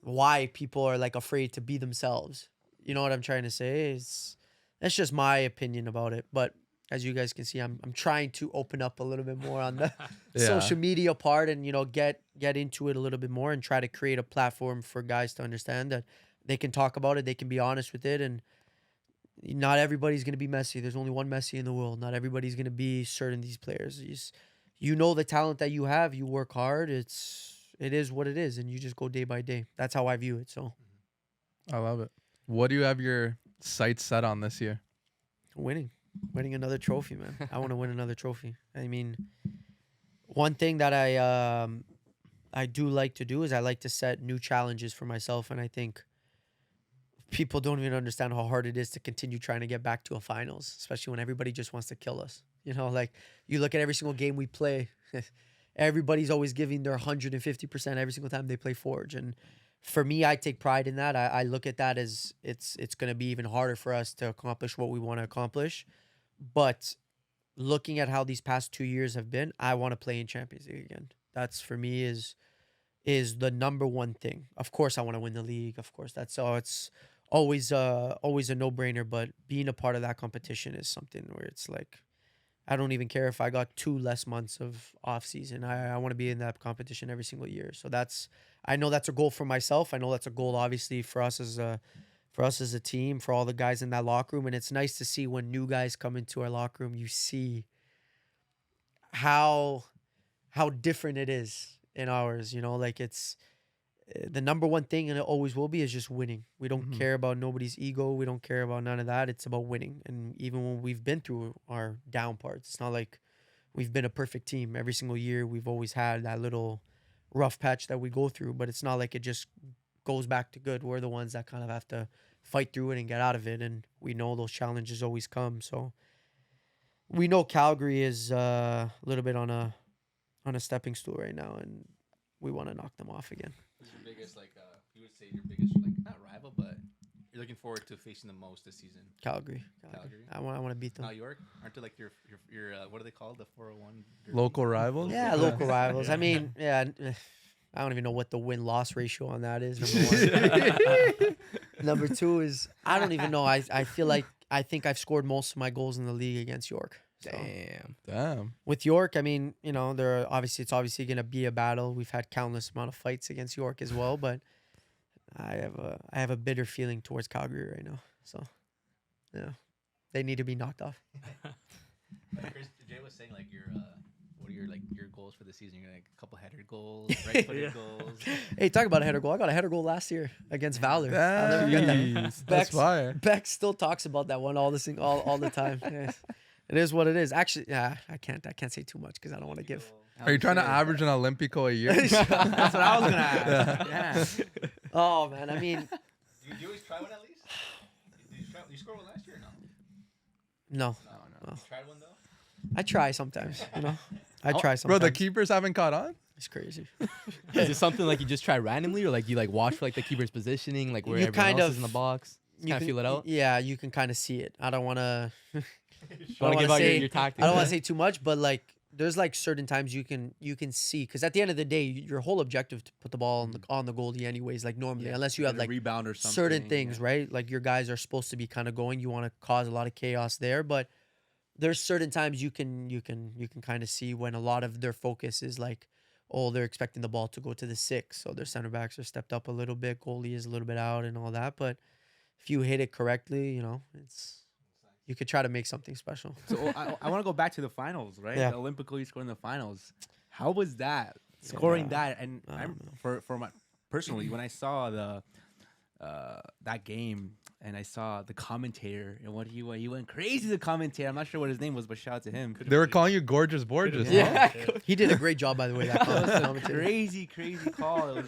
why people are like afraid to be themselves. You know what I'm trying to say? That's just my opinion about it. But as you guys can see, I'm trying to open up a little bit more on the
Yeah.
social media part and, get into it a little bit more and try to create a platform for guys to understand that they can talk about it, they can be honest with it, and not everybody's going to be Messi. There's only one Messi in the world. Not everybody's going to be certain these players. You know the talent that you have, you work hard. It is what it is, and you just go day by day. That's how I view it. So
I love it. What do you have your sights set on this year?
winning another trophy, man. I want to win another trophy. I mean, one thing that I do like to do is I like to set new challenges for myself, and I think people don't even understand how hard it is to continue trying to get back to a finals, especially when everybody just wants to kill us. Like you look at every single game we play, everybody's always giving their 150% every single time they play Forge. And for me, I take pride in that. I look at that as it's going to be even harder for us to accomplish what we want to accomplish. But looking at how these past 2 years have been, I want to play in Champions League again. That's for me is the number one thing. Of course, I want to win the league. Of course, that's all. It's always a no-brainer. But being a part of that competition is something where it's like, I don't even care if I got 2 less months of off season. I want to be in that competition every single year. So I know that's a goal for myself. I know that's a goal, obviously, for us as a team, for all the guys in that locker room. And it's nice to see when new guys come into our locker room, you see how different it is in ours. Like it's the number one thing, and it always will be, is just winning. We don't care about nobody's ego. We don't care about none of that. It's about winning. And even when we've been through our down parts, it's not like we've been a perfect team. Every single year, we've always had that little rough patch that we go through, but it's not like it just goes back to good. We're the ones that kind of have to fight through it and get out of it. And we know those challenges always come. So we know Calgary is a little bit on a stepping stool right now, and we want to knock them off again.
Who's your biggest, you would say your biggest, not rival, but you're looking forward to facing the most this season?
Calgary. I want to beat them.
New York? Aren't they like your what are they called? The 401?
Local rivals?
Yeah, local rivals. I mean, yeah, I don't even know what the win-loss ratio on that is, number one. Number two is, I don't even know. I feel like, I think I've scored most of my goals in the league against York. So,
Damn.
with York, I mean, it's obviously going to be a battle. We've had countless amount of fights against York as well, but I have a bitter feeling towards Calgary right now. So, yeah, they need to be knocked off.
Chris, Jay was saying what are your goals for the season? You're a couple header goals, right-footed goals.
Hey, talk about a header goal. I got a header goal last year against Valor. I'll never forget that.
That's fire.
Beck still talks about that one all the time. Yeah. It is what it is. Actually, yeah, I can't say too much because I don't want to give.
Are you trying to average an Olympico a year?
That's what I was gonna ask. Yeah.
Oh man, I mean,
Do you always try one at least? Did you score one last year or no?
no.
You tried one though?
I try sometimes. I try sometimes.
Bro, the keepers haven't caught on?
It's crazy.
Is it something like you just try randomly, or like you watch for the keeper's positioning, where
You
everyone
kind
else
of-
is in the box?
You
Kind of feel it out.
Yeah, you can kind of see it. I don't want to.
Want to give out your tactics?
I don't want to say too much, but there's certain times you can see, because at the end of the day, your whole objective to put the ball on the goalie anyways, normally, unless you have
Get a rebound or something.
certain things, right? Your guys are supposed to be kind of going. You want to cause a lot of chaos there, but there's certain times you can kind of see when a lot of their focus is they're expecting the ball to go to the 6, so their center backs are stepped up a little bit, goalie is a little bit out and all that. But if you hit it correctly, you could try to make something special.
So I want to go back to the finals, right?
Yeah.
The Olympico you scored in the finals. How was that? Scoring that, and for my personally, when I saw that game and I saw the commentator and he went crazy. The commentator, I'm not sure what his name was, but shout out to him.
They were calling you Gorgeous Borges.
Yeah, he did a great job, by the way. That commentator.
Crazy call. It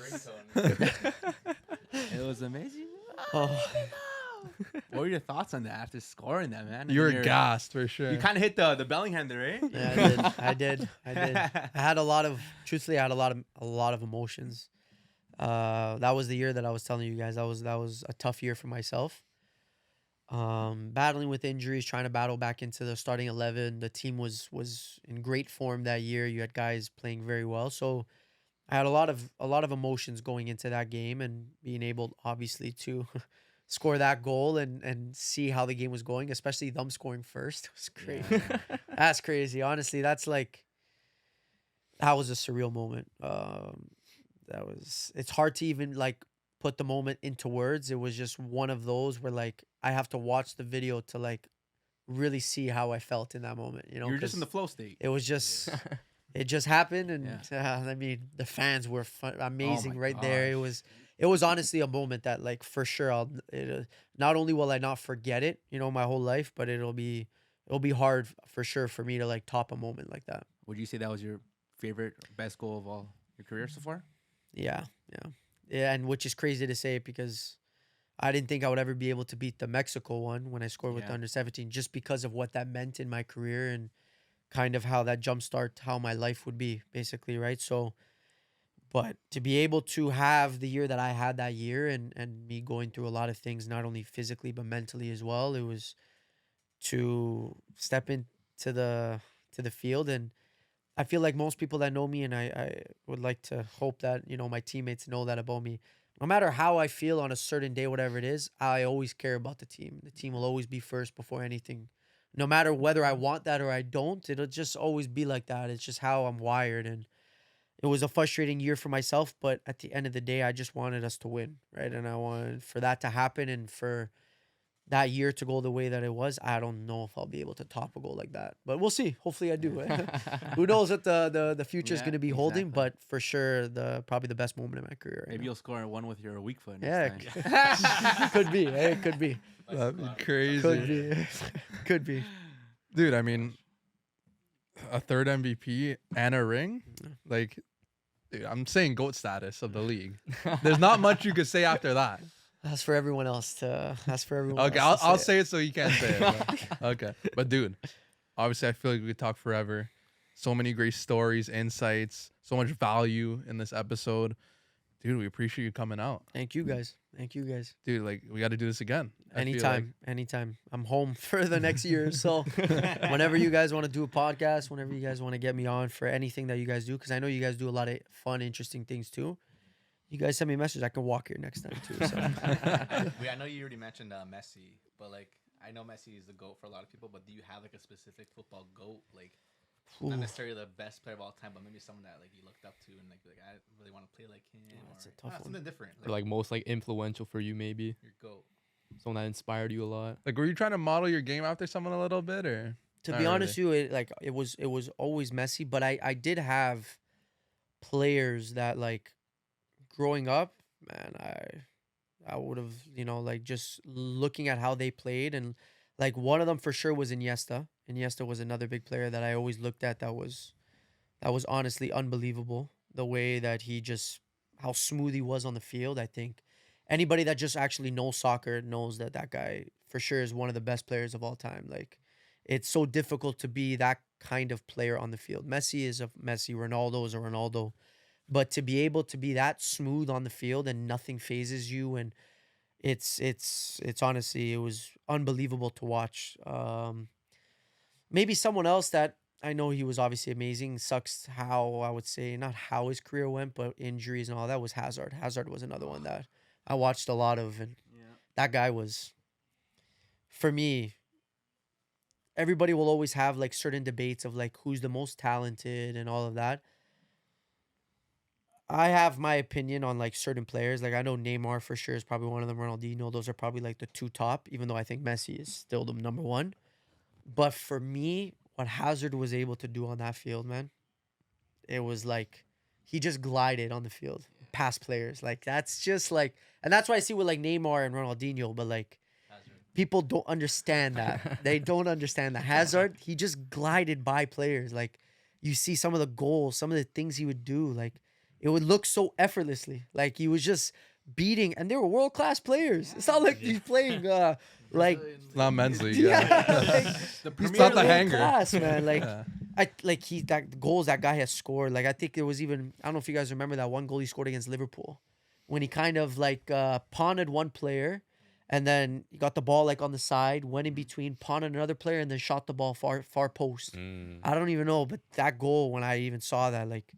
was amazing.
Oh.
What were your thoughts on that after scoring that, man?
You were gassed for sure.
You kind of hit the Bellingham there, right?
Yeah, I did. I had a lot of emotions. That was the year that I was telling you guys. That was a tough year for myself. Battling with injuries, trying to battle back into the starting 11. The team was in great form that year. You had guys playing very well, so I had a lot of emotions going into that game, and being able, obviously, to score that goal and see how the game was going, especially them scoring first. It was crazy. That's crazy. Honestly, that was a surreal moment. It's hard to even like put the moment into words. It was just one of those where like I have to watch the video to like really see how I felt in that moment. You know,
You're just in the flow state.
It was just, it just happened, and I mean, the fans were amazing right there. It was honestly a moment that like for sure not only will I not forget it, you know, my whole life, but it'll be hard for sure for me to like top a moment like that.
Would you say that was your favorite, best goal of all your career so far?
Yeah, and which is crazy to say because I didn't think I would ever be able to beat the Mexico one when I scored with the under-17, just because of what that meant in my career and kind of how that jumpstart how my life would be, basically, right? So, but to be able to have the year that I had that year and me going through a lot of things, not only physically but mentally as well, it was to step into the field. And I feel like most people that know me, and I would like to hope that, you know, my teammates know that about me. No matter how I feel on a certain day, whatever it is, I always care about the team. The team will always be first before anything. No matter whether I want that or I don't, it'll just always be like that. It's just how I'm wired. And it was a frustrating year for myself, but at the end of the day, I just wanted us to win, right? And I wanted for that to happen and for that year to go the way that it was. I don't know if I'll be able to top a goal like that, but we'll see. Hopefully I do. Who knows what the future is going to be holding, but for sure probably the best moment in my career.
Maybe you'll score one with your weak foot.
Could be. It could be.
That'd be crazy.
Could be.
Dude, I mean, a third MVP and a ring, like, dude, I'm saying GOAT status of the league. There's not much you could say after that.
That's for everyone else to. That's for everyone.
Okay,
else
I'll say it so you can't say it. But, okay, but dude, obviously I feel like we could talk forever. So many great stories, insights, so much value in this episode. Dude, we appreciate you coming out.
Thank you guys.
Dude, like we got to do this again.
Anytime. I'm home for the next year. So whenever you guys want to do a podcast, whenever you guys want to get me on for anything that you guys do, because I know you guys do a lot of fun, interesting things too. You guys send me a message. I can walk here next time too. So.
I know you already mentioned Messi, but like I know Messi is the GOAT for a lot of people. But do you have like a specific football GOAT, like not necessarily the best player of all time, but maybe someone that like you looked up to and like I really want to play like him,
that's
or
a tough one.
Something different,
Or like most like influential for you, maybe
your GOAT,
someone that inspired you a lot.
Like, were you trying to model your game after someone a little bit, or?
To be honest with you, it was always Messi, but I did have players that like growing up, man, I would have, you know, like just looking at how they played, and like one of them for sure was Iniesta. Iniesta was another big player that I always looked at that was honestly unbelievable. The way that how smooth he was on the field. I think anybody that just actually knows soccer knows that guy for sure is one of the best players of all time. Like, it's so difficult to be that kind of player on the field. Messi is a Messi, Ronaldo is a Ronaldo. But to be able to be that smooth on the field and nothing phases you, and it's honestly, it was unbelievable to watch. Maybe someone else that I know he was obviously amazing. Sucks how, I would say, not how his career went, but injuries and all that was Hazard. Hazard was another one that I watched a lot of, and that guy was, for me, everybody will always have like certain debates of like who's the most talented and all of that. I have my opinion on like certain players. Like I know Neymar for sure is probably one of them. Ronaldinho, those are probably like the two top, even though I think Messi is still the number one. But for me, what Hazard was able to do on that field, man, it was like he just glided on the field past players. Like that's just like, and that's why I see with like Neymar and Ronaldinho, but like people don't understand that. They don't understand that. Hazard, he just glided by players. Like you see some of the goals, some of the things he would do, like it would look so effortlessly. Like he was just beating, and they were world-class players. It's not like he's playing like
It's not men's league.
He's
not the hanger.
Class, man. Like that goals that guy has scored. Like I think there was even, I don't know if you guys remember that one goal he scored against Liverpool when he kind of like pawned one player, and then he got the ball like on the side, went in between, pawned another player, and then shot the ball far post. I don't even know, but that goal, when I even saw that, like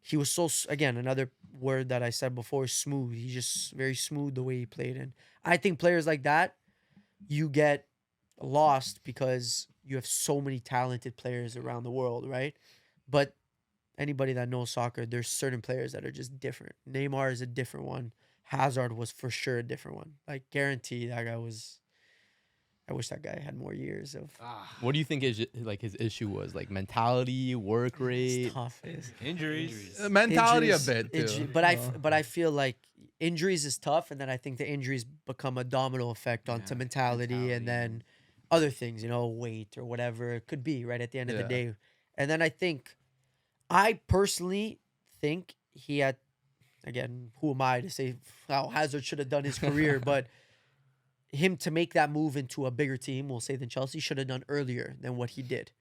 he was so again, another word that I said before, smooth. He's just very smooth the way he played. And I think players like that, you get lost because you have so many talented players around the world, right? But anybody that knows soccer, there's certain players that are just different. Neymar is a different one. Hazard was for sure a different one. Like, guarantee that guy was. I wish that guy had more years of.
What do you think is like his issue was? Like mentality, work rate,
It's tough.
Injuries.
Mentality
Injuries,
a bit too.
But I feel like injuries is tough, and then I think the injuries become a domino effect onto mentality, and then other things, weight or whatever it could be. Right at the end of the day, and then I personally think he had. Again, who am I to say how Hazard should have done his career, but. Him to make that move into a bigger team, we'll say, than Chelsea, should have done earlier than what he did.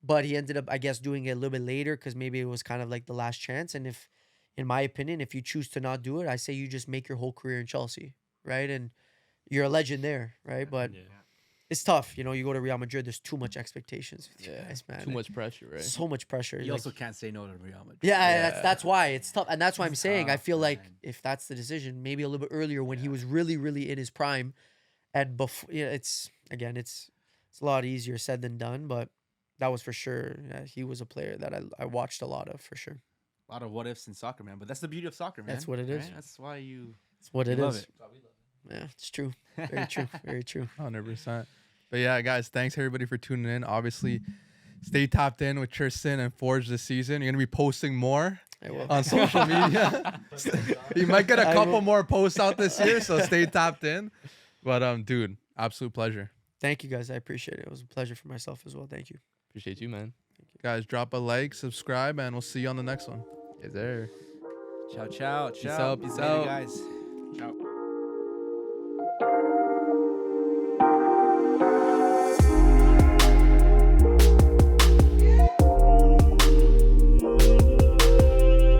But he ended up, I guess, doing it a little bit later because maybe it was kind of like the last chance. And if, in my opinion, if you choose to not do it, I say you just make your whole career in Chelsea, right? And you're a legend there, right? But it's tough. You go to Real Madrid, there's too much expectations with you guys, man.
too much pressure, right?
So much pressure.
You also can't say no to Real Madrid.
Yeah, that's why it's tough. And that's why I'm saying I feel like
man.
if that's the decision, maybe a little bit earlier when he was really, really in his prime. And before, it's a lot easier said than done, but that was for sure. He was a player that I watched a lot of, for sure.
A lot of what ifs in soccer, man. But that's the beauty of soccer, man.
That's what it is.
Right? That's why
It's what it
love
is.
it.
Yeah, it's true. Very true. Very true.
100%. But yeah, guys, thanks everybody for tuning in. Obviously, stay tapped in with Tristan and Forge this season. You're gonna be posting more on social media. You might get a couple more posts out this year, so stay tapped in. But dude, absolute pleasure.
Thank you, guys. I appreciate it. It was a pleasure for myself as well. Thank you.
Appreciate you, man.
Guys, drop a like, subscribe, and we'll see you on the next one.
Yes, sir.
Ciao, ciao, ciao.
Peace out. Peace
Later,
out.
guys. Ciao.